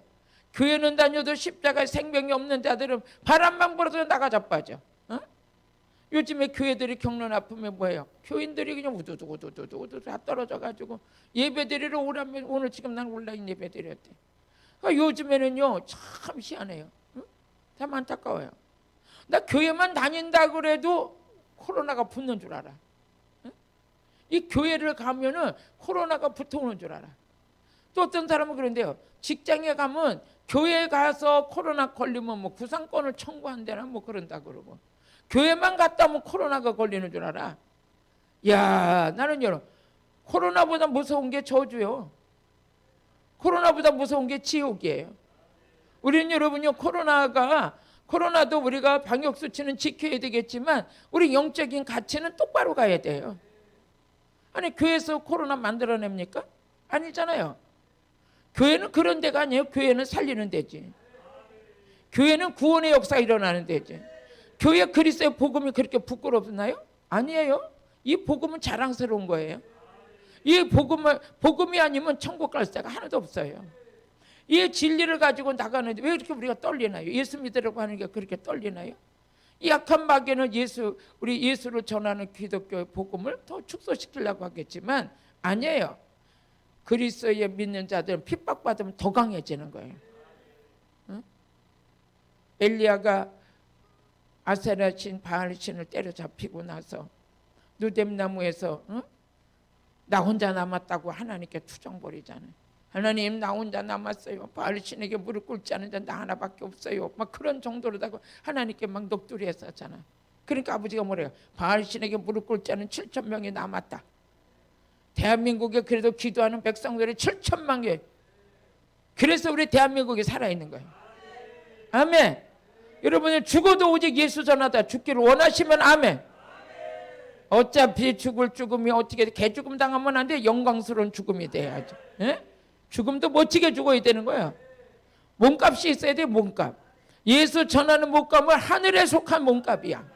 교회는 다녀도 십자가에 생명이 없는 자들은 바람만 불어도 나가 자빠져. 어? 요즘에 교회들이 겪는 아픔이 뭐예요? 교인들이 그냥 우두두두두두두 다 떨어져가지고 예배드리러 오라면 오늘 지금 난 온라인 예배드렸대. 그러니까 요즘에는요 참 희한해요. 응? 참 안타까워요. 나 교회만 다닌다 그래도 코로나가 붙는 줄 알아. 응? 이 교회를 가면은 코로나가 붙어오는 줄 알아. 또 어떤 사람은 그런데요. 직장에 가면 교회에 가서 코로나 걸리면 뭐 구상권을 청구한다나 뭐 그런다 그러고 교회만 갔다 오면 코로나가 걸리는 줄 알아. 야, 나는 여러분 코로나보다 무서운 게 저주요. 코로나보다 무서운 게 지옥이에요. 우리는 여러분요 코로나도 우리가 방역 수치는 지켜야 되겠지만 우리 영적인 가치는 똑바로 가야 돼요. 아니 교회에서 코로나 만들어냅니까? 아니잖아요. 교회는 그런 데가 아니에요. 교회는 살리는 데지. 교회는 구원의 역사가 일어나는 데지. 교회 그리스도의 복음이 그렇게 부끄럽나요? 아니에요. 이 복음은 자랑스러운 거예요. 이 복음이 아니면 천국 갈 데가 하나도 없어요. 이 진리를 가지고 나가는데 왜 이렇게 우리가 떨리나요? 예수 믿으라고 하는 게 그렇게 떨리나요? 이 약한 마귀는 우리 예수를 전하는 기독교의 복음을 더 축소시키려고 하겠지만 아니에요. 그리스도에 믿는 자들은 핍박받으면 더 강해지는 거예요. 응? 엘리야가 아세라 신 바알 신을 때려잡히고 나서 누뎀나무에서 나 혼자 남았다고 하나님께 투정 벌이잖아요. 하나님 나 혼자 남았어요. 바알 신에게 무릎 꿇지 않은 자 나 하나밖에 없어요. 막 그런 정도로다가 하나님께 막 녹두리 했었잖아. 그러니까 아버지가 뭐래요? 바알 신에게 무릎 꿇지 않은 7천 명이 남았다. 대한민국에 그래도 기도하는 백성들이 7천만 개. 그래서 우리 대한민국이 살아있는 거예요. 아멘. 여러분이 죽어도 오직 예수 전하다 죽기를 원하시면 아멘. 어차피 죽음이 어떻게 개죽음 당하면 안 돼. 영광스러운 죽음이 돼야죠. 예? 죽음도 멋지게 죽어야 되는 거예요. 몸값이 있어야 돼. 몸값. 예수 전하는 몸값은 하늘에 속한 몸값이야.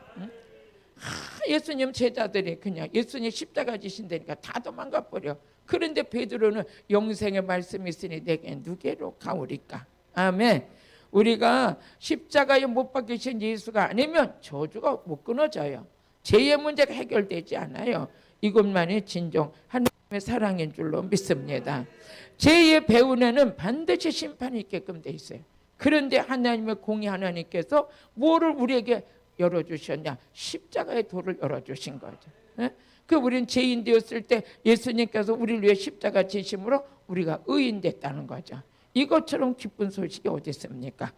예수님 제자들이 그냥 예수님 십자가 지신다니까 다 도망가 버려. 그런데 베드로는 영생의 말씀이 있으니 내게 누게로 가오리까. 아멘. 우리가 십자가에 못 박히신 예수가 아니면 저주가 못 끊어져요. 죄의 문제가 해결되지 않아요. 이것만이 진정 하나님의 사랑인 줄로 믿습니다. 죄의 배은에는 반드시 심판이 있게끔 돼 있어요. 그런데 하나님의 공의 하나님께서 뭐를 우리에게 열어주셨냐? 십자가의 도를 열어주신 거죠. 예? 그 우리는 죄인 되었을 때 예수님께서 우리를 위해 십자가 지심으로 우리가 의인 됐다는 거죠. 이것처럼 기쁜 소식이 어디 있습니까?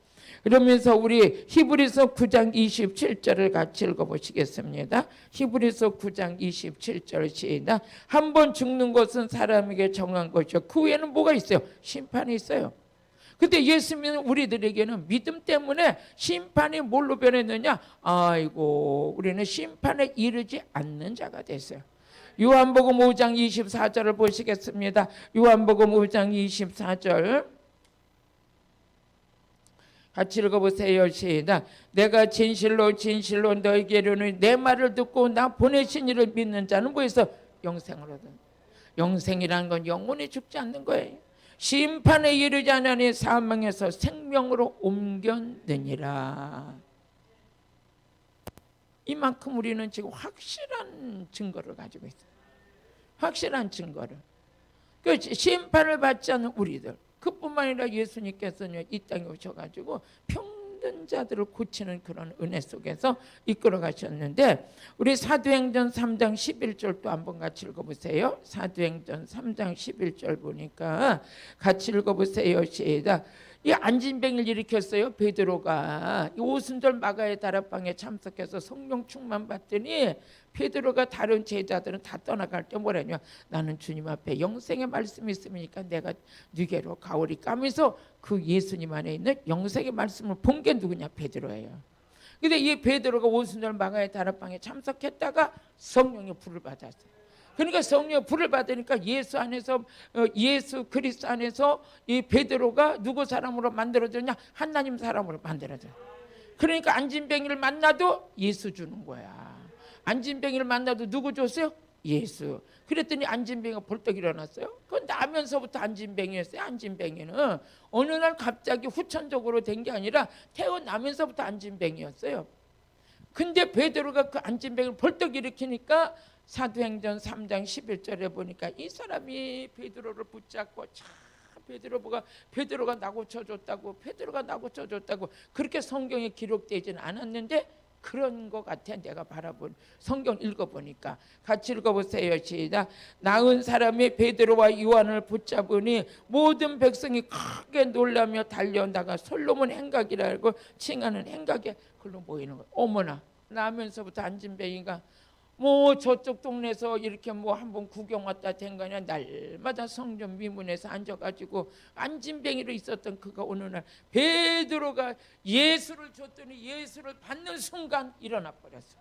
그러면서 우리 히브리서 9장 27절을 같이 읽어보시겠습니다. 히브리서 9장 27절 시작. 한 번 죽는 것은 사람에게 정한 것이요 그 후에는 뭐가 있어요? 심판이 있어요. 근데 예수 믿는 우리들에게는 믿음 때문에 심판이 뭘로 변했느냐? 아이고 우리는 심판에 이르지 않는 자가 됐어요. 요한복음 5장 24절을 보시겠습니다. 요한복음 5장 24절 같이 읽어보세요. 시작. 내가 진실로 진실로 너에게 이르노니 내 말을 듣고 나 보내신 이를 믿는 자는 뭐에서 영생을 얻은. 영생이라는 건 영원히 죽지 않는 거예요. 심판에 이르지 않으니 사망에서 생명으로 옮겼느니라. 이만큼 우리는 지금 확실한 증거를 가지고 있어요. 확실한 증거를. 그 심판을 받지 않는 우리들. 그뿐만 아니라 예수님께서는 이 땅에 오셔가지고 병든 자들을 고치는 그런 은혜 속에서 이끌어 가셨는데 우리 사도행전 3장 11절 또 한번 같이 읽어보세요. 사도행전 3장 11절 보니까 같이 읽어보세요. 시작. 이 안진뱅이를 일으켰어요. 베드로가 이 오순절 마가의 다락방에 참석해서 성령 충만 받더니 베드로가 다른 제자들은 다 떠나갈 때 뭐라냐, 나는 주님 앞에 영생의 말씀이 있으니까 내가 네게로 가오리까 하면서 그 예수님 안에 있는 영생의 말씀을 본 게 누구냐, 베드로예요. 근데 이 베드로가 오순절 마가의 다락방에 참석했다가 성령의 불을 받았어요. 그러니까 성령의 불을 받으니까 예수 안에서, 예수 그리스도 안에서 이 베드로가 누구 사람으로 만들어졌냐, 하나님 사람으로 만들어져요. 그러니까 안진뱅이를 만나도 예수 주는 거야. 안진뱅이를 만나도 누구 줬어요? 예수. 그랬더니 안진뱅이가 벌떡 일어났어요. 그건 나면서부터 안진뱅이였어요. 안진뱅이는 어느 날 갑자기 후천적으로 된 게 아니라 태어나면서부터 안진뱅이였어요. 근데 베드로가 그 안진뱅이를 벌떡 일으키니까 사도행전 3장 11절에 보니까 이 사람이 베드로를 붙잡고 참 베드로가 나고 쳐줬다고, 베드로가 나고 쳐줬다고 그렇게 성경에 기록되지는 않았는데 그런 것 같아. 내가 바라본 성경 읽어보니까. 같이 읽어보세요. 시작. 나은 사람이 베드로와 요한을 붙잡으니 모든 백성이 크게 놀라며 달려나가 솔로몬 행각이라고 칭하는 행각에 글로 모이는 거예요. 어머나, 나면서부터 안진뱅이가 뭐 저쪽 동네에서 이렇게 뭐 한번 구경 왔다 된 거 아니야. 날마다 성전 미문에서 앉아가지고 안진뱅이로 있었던 그가 어느 날 베드로가 예수를 줬더니 예수를 받는 순간 일어나 버렸어.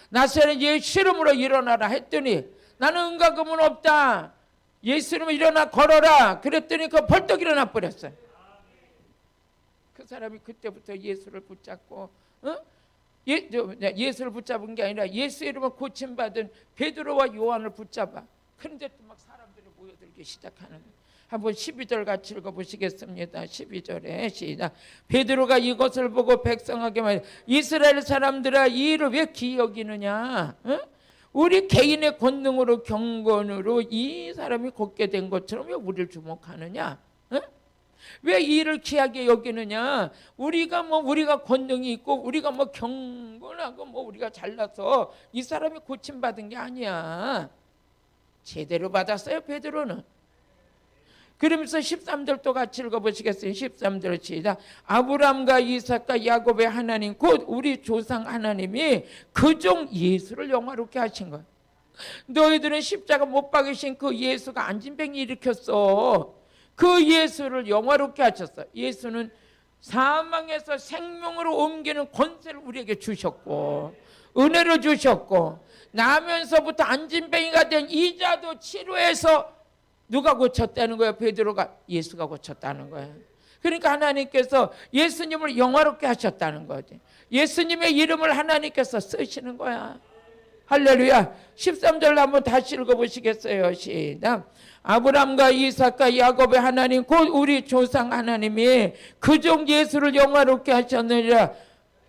나사렛 예수 이름으로 일어나라 했더니 나는 은과 금은 없다, 예수 이름으로 일어나 걸어라 그랬더니 그 벌떡 일어나 버렸어요. 그 사람이 그때부터 예수를 붙잡고 예수를 붙잡은 게 아니라 예수 이름으로 고침받은 베드로와 요한을 붙잡아. 그런데 또 막 사람들이 모여들기 시작하는 거예요. 한번 12절 같이 읽어보시겠습니다. 12절에 시작. 베드로가 이것을 보고 백성에게 말해, 이스라엘 사람들아 이 일을 왜 기여기느냐? 우리 개인의 권능으로 경건으로 이 사람이 걷게 된 것처럼 왜 우리를 주목하느냐? 왜 이 일을 귀하게 여기느냐? 우리가 권능이 있고 우리가 경건하고 우리가 잘나서 이 사람이 고침받은 게 아니야. 제대로 받았어요, 베드로는. 그러면서 13절 또 같이 읽어보시겠어요? 13절 시작. 아브라함과 이삭과 야곱의 하나님 곧 우리 조상 하나님이 그 종 예수를 영화롭게 하신 거야. 너희들은 십자가 못 박으신 그 예수가 안진뱅이 일으켰어. 그 예수를 영화롭게 하셨어. 예수는 사망에서 생명으로 옮기는 권세를 우리에게 주셨고 은혜를 주셨고, 나면서부터 안진뱅이가 된 이자도 치료해서 누가 고쳤다는 거예요? 베드로가. 예수가 고쳤다는 거예요. 그러니까 하나님께서 예수님을 영화롭게 하셨다는 거지. 예수님의 이름을 하나님께서 쓰시는 거야. 할렐루야. 13절 한번 다시 읽어보시겠어요? 시작. 아브라함과 이삭과 야곱의 하나님 곧 우리 조상 하나님이 그 종 예수를 영화롭게 하셨느니라.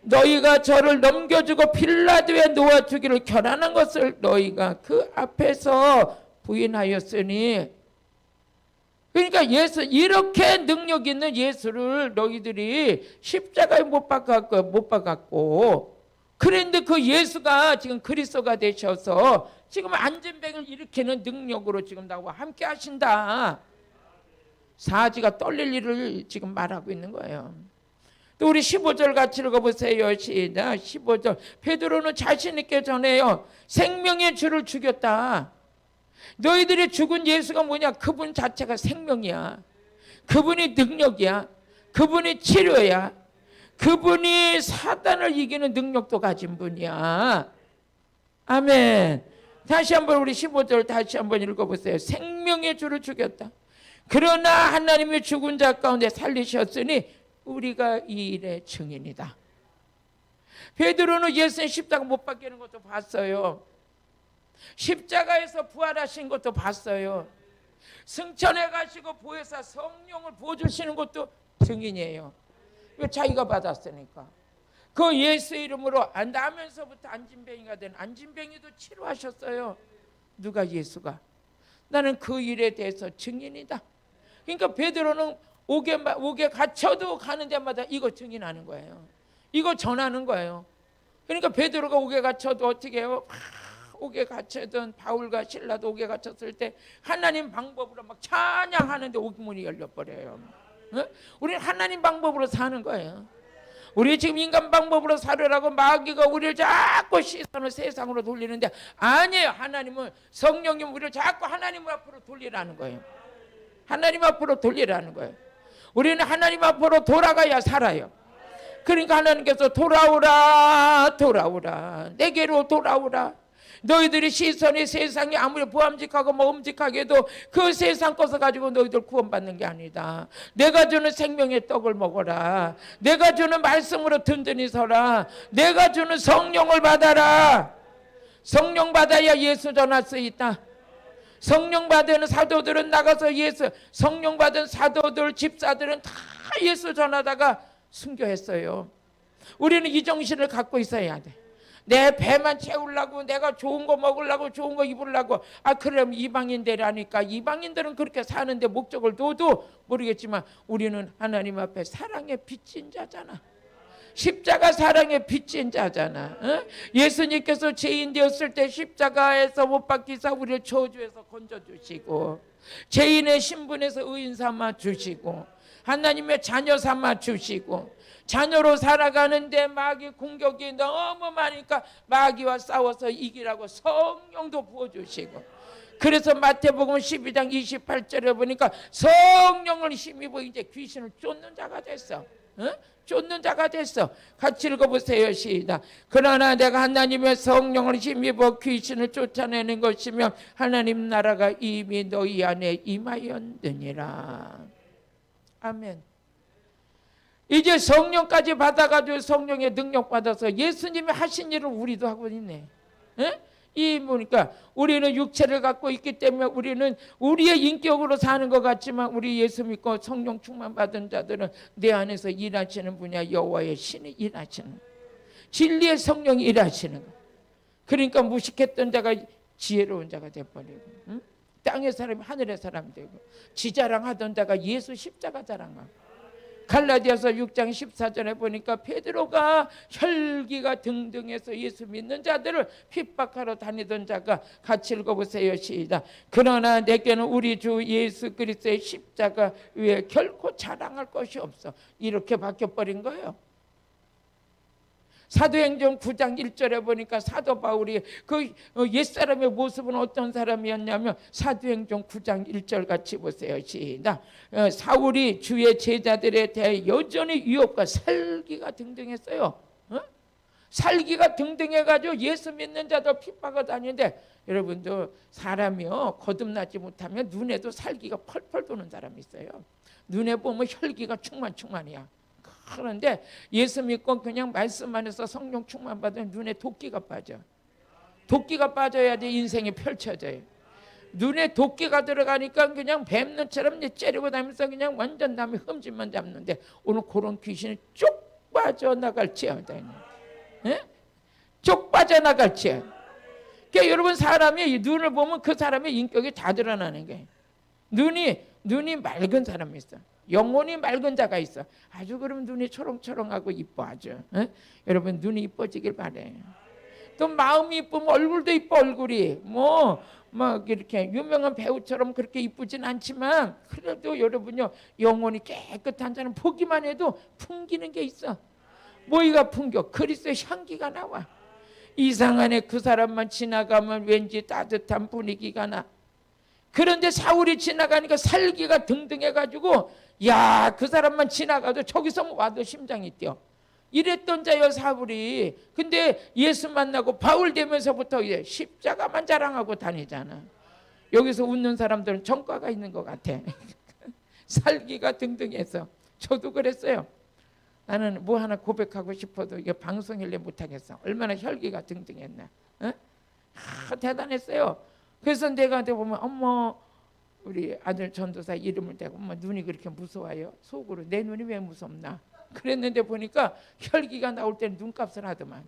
너희가 저를 넘겨주고 빌라도에 놓아주기를 결단한 것을 너희가 그 앞에서 부인하였으니. 그러니까 예수, 이렇게 능력 있는 예수를 너희들이 십자가에 못 박았고 그런데 그 예수가 지금 그리스도가 되셔서 지금 안진뱅이를 일으키는 능력으로 지금 나와 함께 하신다. 사지가 떨릴 일을 지금 말하고 있는 거예요. 또 우리 15절 같이 읽어보세요. 시작. 15절. 베드로는 자신 있게 전해요. 생명의 주를 죽였다. 너희들이 죽은 예수가 뭐냐? 그분 자체가 생명이야. 그분이 능력이야. 그분이 치료야. 그분이 사단을 이기는 능력도 가진 분이야. 아멘. 다시 한번 우리 15절 다시 한번 읽어보세요. 생명의 주를 죽였다. 그러나 하나님이 죽은 자 가운데 살리셨으니 우리가 이 일의 증인이다. 베드로는 예수님 십자가 못 박히는 것도 봤어요. 십자가에서 부활하신 것도 봤어요. 승천해 가시고 보혜사 성령을 부어주시는 것도 증인이에요. 왜? 자기가 받았으니까. 그 예수 이름으로 나면서부터 안진뱅이가 된 안진뱅이도 치료하셨어요. 누가? 예수가. 나는 그 일에 대해서 증인이다. 그러니까 베드로는 옥에 갇혀도 가는 데마다 이거 증인하는 거예요. 이거 전하는 거예요. 그러니까 베드로가 옥에 갇혀도 어떻게 해요? 옥에 갇혀든 바울과 실라도 옥에 갇혔을 때 하나님 방법으로 막 찬양하는데 옥문이 열려버려요. 어? 우리는 하나님 방법으로 사는 거예요. 우리 지금 인간 방법으로 살으라고 마귀가 우리를 자꾸 시선을 세상으로 돌리는데 아니에요. 하나님은 성령님 우리를 자꾸 하나님 앞으로 돌리라는 거예요. 하나님 앞으로 돌리라는 거예요. 우리는 하나님 앞으로 돌아가야 살아요. 그러니까 하나님께서 돌아오라 돌아오라 내게로 돌아오라. 너희들이 시선이 세상이 아무리 부함직하고 먹음직하게도 그 세상 것을 가지고 너희들 구원받는 게 아니다. 내가 주는 생명의 떡을 먹어라. 내가 주는 말씀으로 든든히 서라. 내가 주는 성령을 받아라. 성령 받아야 예수 전할 수 있다. 성령 받은 사도들은 나가서 예수, 성령 받은 사도들 집사들은 다 예수 전하다가 순교했어요. 우리는 이 정신을 갖고 있어야 돼. 내 배만 채우려고, 내가 좋은 거 먹으려고, 좋은 거 입으려고. 그럼 이방인들이라니까. 이방인들은 그렇게 사는데 목적을 둬도 모르겠지만 우리는 하나님 앞에 사랑의 빚진 자잖아. 십자가 사랑의 빚진 자잖아. 어? 예수님께서 죄인 되었을 때 십자가에서 못 박히사 우리를 저주에서 건져주시고, 죄인의 신분에서 의인 삼아 주시고, 하나님의 자녀 삼아 주시고, 자녀로 살아가는데 마귀 공격이 너무 많으니까 마귀와 싸워서 이기라고 성령도 부어주시고, 그래서 마태복음 12장 28절에 보니까 성령을 힘입어 이제 귀신을 쫓는 자가 됐어. 쫓는 자가 됐어. 같이 읽어보세요. 시작. 그러나 내가 하나님의 성령을 힘입어 귀신을 쫓아내는 것이며 하나님 나라가 이미 너희 안에 임하였느니라. 아멘. 이제 성령까지 받아가지고 성령의 능력 받아서 예수님이 하신 일을 우리도 하고 있네. 이 보니까 우리는 육체를 갖고 있기 때문에 우리는 우리의 인격으로 사는 것 같지만 우리 예수 믿고 성령 충만 받은 자들은 내 안에서 일하시는 분야 여호와의 신이 일하시는, 진리의 성령이 일하시는 거. 그러니까 무식했던 자가 지혜로운 자가 돼버리고, 땅의 사람이 하늘의 사람이 되고, 지자랑하던 자가 예수 십자가 자랑하고. 갈라디아서 6장 14절에 보니까 베드로가 혈기가 등등해서 예수 믿는 자들을 핍박하러 다니던 자가, 같이 읽어보세요. 시작. 그러나 내게는 우리 주 예수 그리스도의 십자가 위에 결코 자랑할 것이 없어. 이렇게 바뀌어버린 거예요. 사도행전 9장 1절에 보니까 사도 바울이 그 옛사람의 모습은 어떤 사람이었냐면, 사도행전 9장 1절 같이 보세요. 시작. 사울이 주의 제자들에 대해 여전히 위협과 살기가 등등했어요. 살기가 등등해가지고 예수 믿는 자들 핍박을 다니는데, 여러분도 사람이요 거듭나지 못하면 눈에도 살기가 펄펄 도는 사람이 있어요. 눈에 보면 혈기가 충만이야. 그런데 예수 믿고 그냥 말씀만 해서 성령 충만 받으면 눈에 도끼가 빠져. 도끼가 빠져야지 인생이 펼쳐져요. 눈에 도끼가 들어가니까 그냥 뱀눈처럼 째리고 다니면서 그냥 완전 남의 흠집만 잡는데, 오늘 그런 귀신이 쭉 빠져나갈지어다. 쭉 빠져나갈지어다. 그러니까 여러분, 사람이 눈을 보면 그 사람의 인격이 다 드러나는 거예요. 눈이 맑은 사람이 있어. 영혼이 맑은 자가 있어. 아주 그러면 눈이 초롱초롱하고 이뻐 아주. 여러분, 눈이 이뻐지길 바래. 또 마음이 이쁘면 얼굴도 이뻐. 얼굴이 막 이렇게 유명한 배우처럼 그렇게 이쁘진 않지만 그래도 여러분요, 영혼이 깨끗한 자는 보기만 해도 풍기는 게 있어. 뭐가 풍겨? 그리스도의 향기가 나와. 이상하네. 그 사람만 지나가면 왠지 따뜻한 분위기가 나. 그런데 사울이 지나가니까 살기가 등등해가지고, 야, 그 사람만 지나가도 저기서 와도 심장이 뛰어. 이랬던 자요, 사울이. 근데 예수 만나고 바울 되면서부터 이제 십자가만 자랑하고 다니잖아. 여기서 웃는 사람들은 전과가 있는 것 같아. 살기가 등등해서. 저도 그랬어요. 나는 뭐 하나 고백하고 싶어도 이게 방송일래 못하겠어. 얼마나 혈기가 등등했나. 대단했어요. 그래서 내가 보면, 어머, 우리 아들 전도사 이름을 대고, 엄마 눈이 그렇게 무서워요? 속으로 내 눈이 왜 무섭나? 그랬는데 보니까 혈기가 나올 때는 눈값을 하더만.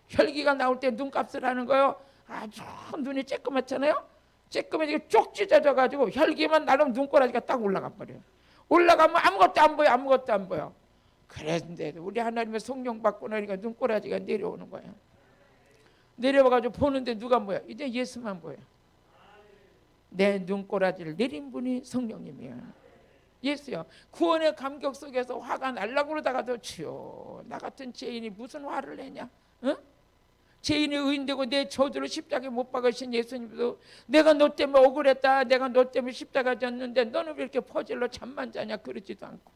혈기가 나올 때 눈값을 하는 거요. 아주 눈이 쬐끄맣잖아요. 쬐끄맣게 쪽 찢어져가지고 혈기만 나르면 눈꼬라지가 딱 올라가 버려요. 올라가면 아무것도 안 보여. 그랬는데 우리 하나님의 성령 받고 나니까 눈꼬라지가 내려오는 거예요. 내려와가지고 보는데 누가 보여? 이제 예수만 보여. 내 눈꼬라지를 내린 분이 성령님이야. 예수요. 구원의 감격 속에서 화가 날라고 그러다가도 주여 나 같은 죄인이 무슨 화를 내냐? 응? 죄인이 의인되고 내 저주를 십자가에 못 박으신 예수님도 내가 너 때문에 억울했다. 내가 너 때문에 십자가 졌는데 너는 왜 이렇게 퍼질러 잠만 자냐? 그러지도 않고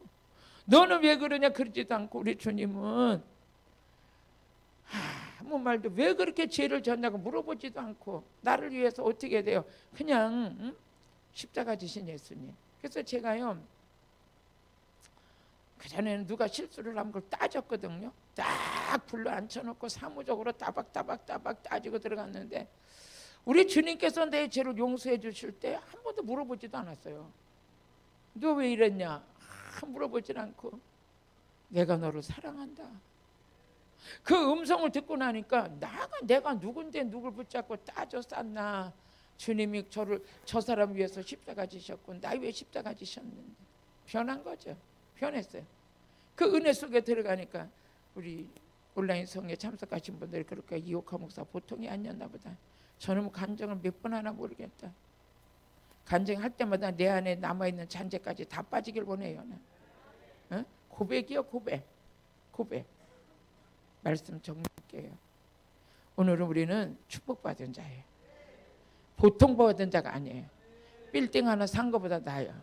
너는 왜 그러냐? 그러지도 않고 우리 주님은 아무 말도 왜 그렇게 죄를 졌냐고 물어보지도 않고 나를 위해서 어떻게 돼요? 그냥 십자가 지신 예수님. 그래서 제가요 그전에는 누가 실수를 한 걸 따졌거든요. 딱 불러 앉혀놓고 사무적으로 따박따박 따지고 들어갔는데 우리 주님께서 내 죄를 용서해 주실 때 한 번도 물어보지도 않았어요. 너 왜 이랬냐? 물어보질 않고 내가 너를 사랑한다. 그 음성을 듣고 나니까 내가 누군데 누굴 붙잡고 따져 쌌나. 주님이 저 사람 위해서 십자가 지셨고 나 위해 십자가 지셨는데 변한 거죠. 변했어요. 그 은혜 속에 들어가니까 우리 온라인 성에 참석하신 분들이 그렇게 이옥화 목사 보통이 아니었나 보다. 저는 간증을 몇 번 하나 모르겠다. 간증할 때마다 내 안에 남아있는 잔재까지 다 빠지길 원해요. 어? 고백이요 고백. 말씀 정리할게요. 오늘은 우리는 축복받은 자예요. 보통 받은 자가 아니에요. 빌딩 하나 산 것보다 나아요.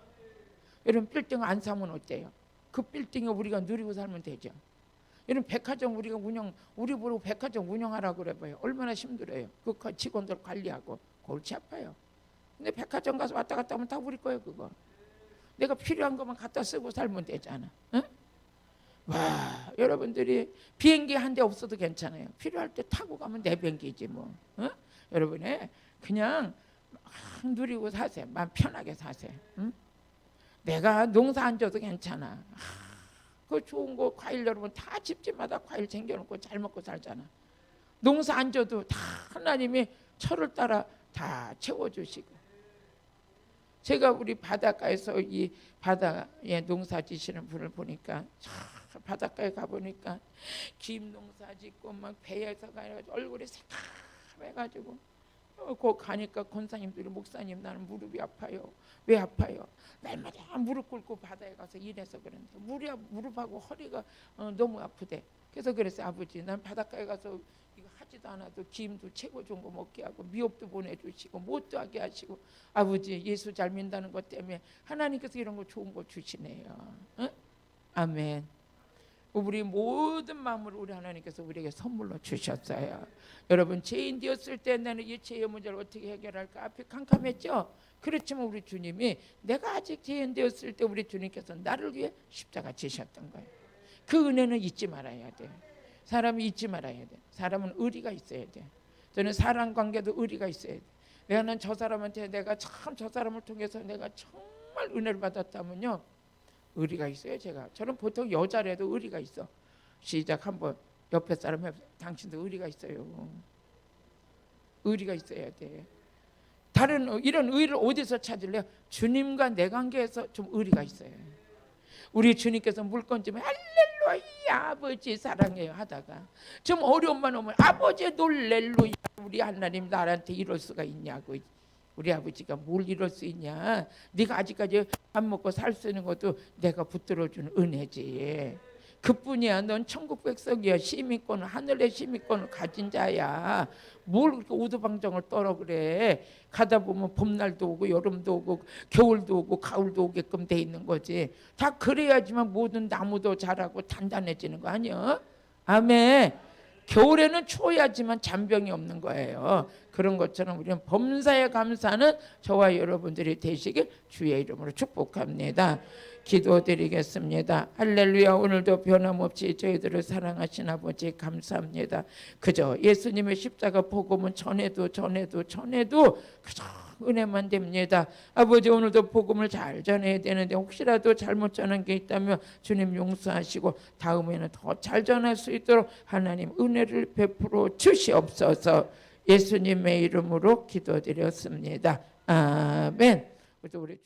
여러분 빌딩 안 사면 어때요? 그 빌딩을 우리가 누리고 살면 되죠. 여러분 백화점 우리 보고 백화점 운영하라고 그래봐요. 얼마나 힘들어요. 그 직원들 관리하고 골치 아파요. 근데 백화점 가서 왔다 갔다 하면 다 우리 거예요. 그거 내가 필요한 것만 갖다 쓰고 살면 되잖아. 응? 와 여러분들이 비행기 한 대 없어도 괜찮아요. 필요할 때 타고 가면 내 비행기지 뭐. 응? 여러분의 그냥 막 누리고 사세요. 마음 편하게 사세요. 응? 내가 농사 안 져도 괜찮아. 그 좋은 거 과일 여러분 다 집집마다 과일 챙겨놓고 잘 먹고 살잖아. 농사 안 져도 다 하나님이 철을 따라 다 채워주시고. 제가 우리 바닷가에서 이 바다에 농사 지시는 분을 보니까 바닷가에 가보니까 김 농사 짓고 막 배에서 가가지고 얼굴이 새카매가지고 거 가니까 권사님들이 목사님 나는 무릎이 아파요. 왜 아파요? 날마다 무릎 꿇고 바다에 가서 일해서 그런데 무릎하고 허리가 너무 아프대. 그래서 그랬어요. 아버지 난 바닷가에 가서 이거 하지도 않아도 김도 최고 좋은 거 먹게 하고 미역도 보내주시고 못도 하게 하시고 아버지 예수 잘 믿는다는 것 때문에 하나님께서 이런 거 좋은 거 주시네요. 응? 아멘. 우리 모든 마음을 우리 하나님께서 우리에게 선물로 주셨어요. 여러분 죄인 되었을 때 나는 이 죄의 문제를 어떻게 해결할까 앞이 캄캄했죠. 그렇지만 우리 주님이 내가 아직 죄인 되었을 때 우리 주님께서 나를 위해 십자가 지셨던 거예요. 그 은혜는 잊지 말아야 돼. 사람이 잊지 말아야 돼. 사람은 의리가 있어야 돼. 저는 사람 관계도 의리가 있어야 돼. 내가 저 사람한테 내가 참 저 사람을 통해서 내가 정말 은혜를 받았다면요. 의리가 있어요. 저는 보통 여자라도 의리가 있어. 시작 한번 옆에 사람 당신도 의리가 있어요. 의리가 있어야 돼. 다른 이런 의리를 어디서 찾을래요? 주님과 내 관계에서 좀 의리가 있어요. 우리 주님께서 물건 좀 할렐루야 아버지 사랑해요 하다가 좀 어려움만 오면 아버지 놀렐루야 우리 하나님 나한테 이럴 수가 있냐고. 우리 아버지가 뭘 이럴 수 있냐. 네가 아직까지 밥 먹고 살 수 있는 것도 내가 붙들어주는 은혜지. 그뿐이야. 넌 천국 백성이야. 시민권을 하늘의 시민권을 가진 자야. 뭘 그렇게 오두방정을 떨어 그래. 가다 보면 봄날도 오고 여름도 오고 겨울도 오고 가을도 오게끔 돼 있는 거지. 다 그래야지만 모든 나무도 자라고 단단해지는 거 아니야? 아멘. 겨울에는 추워야지만 잔병이 없는 거예요. 그런 것처럼 우리는 범사에 감사하는 저와 여러분들이 되시길 주의 이름으로 축복합니다. 기도드리겠습니다. 할렐루야. 오늘도 변함없이 저희들을 사랑하신 아버지 감사합니다. 그저 예수님의 십자가 복음은 전해도 그저 은혜만 됩니다. 아버지 오늘도 복음을 잘 전해야 되는데 혹시라도 잘못 전한 게 있다면 주님 용서하시고 다음에는 더 잘 전할 수 있도록 하나님 은혜를 베풀어 주시옵소서. 예수님의 이름으로 기도드렸습니다. 아멘. 우리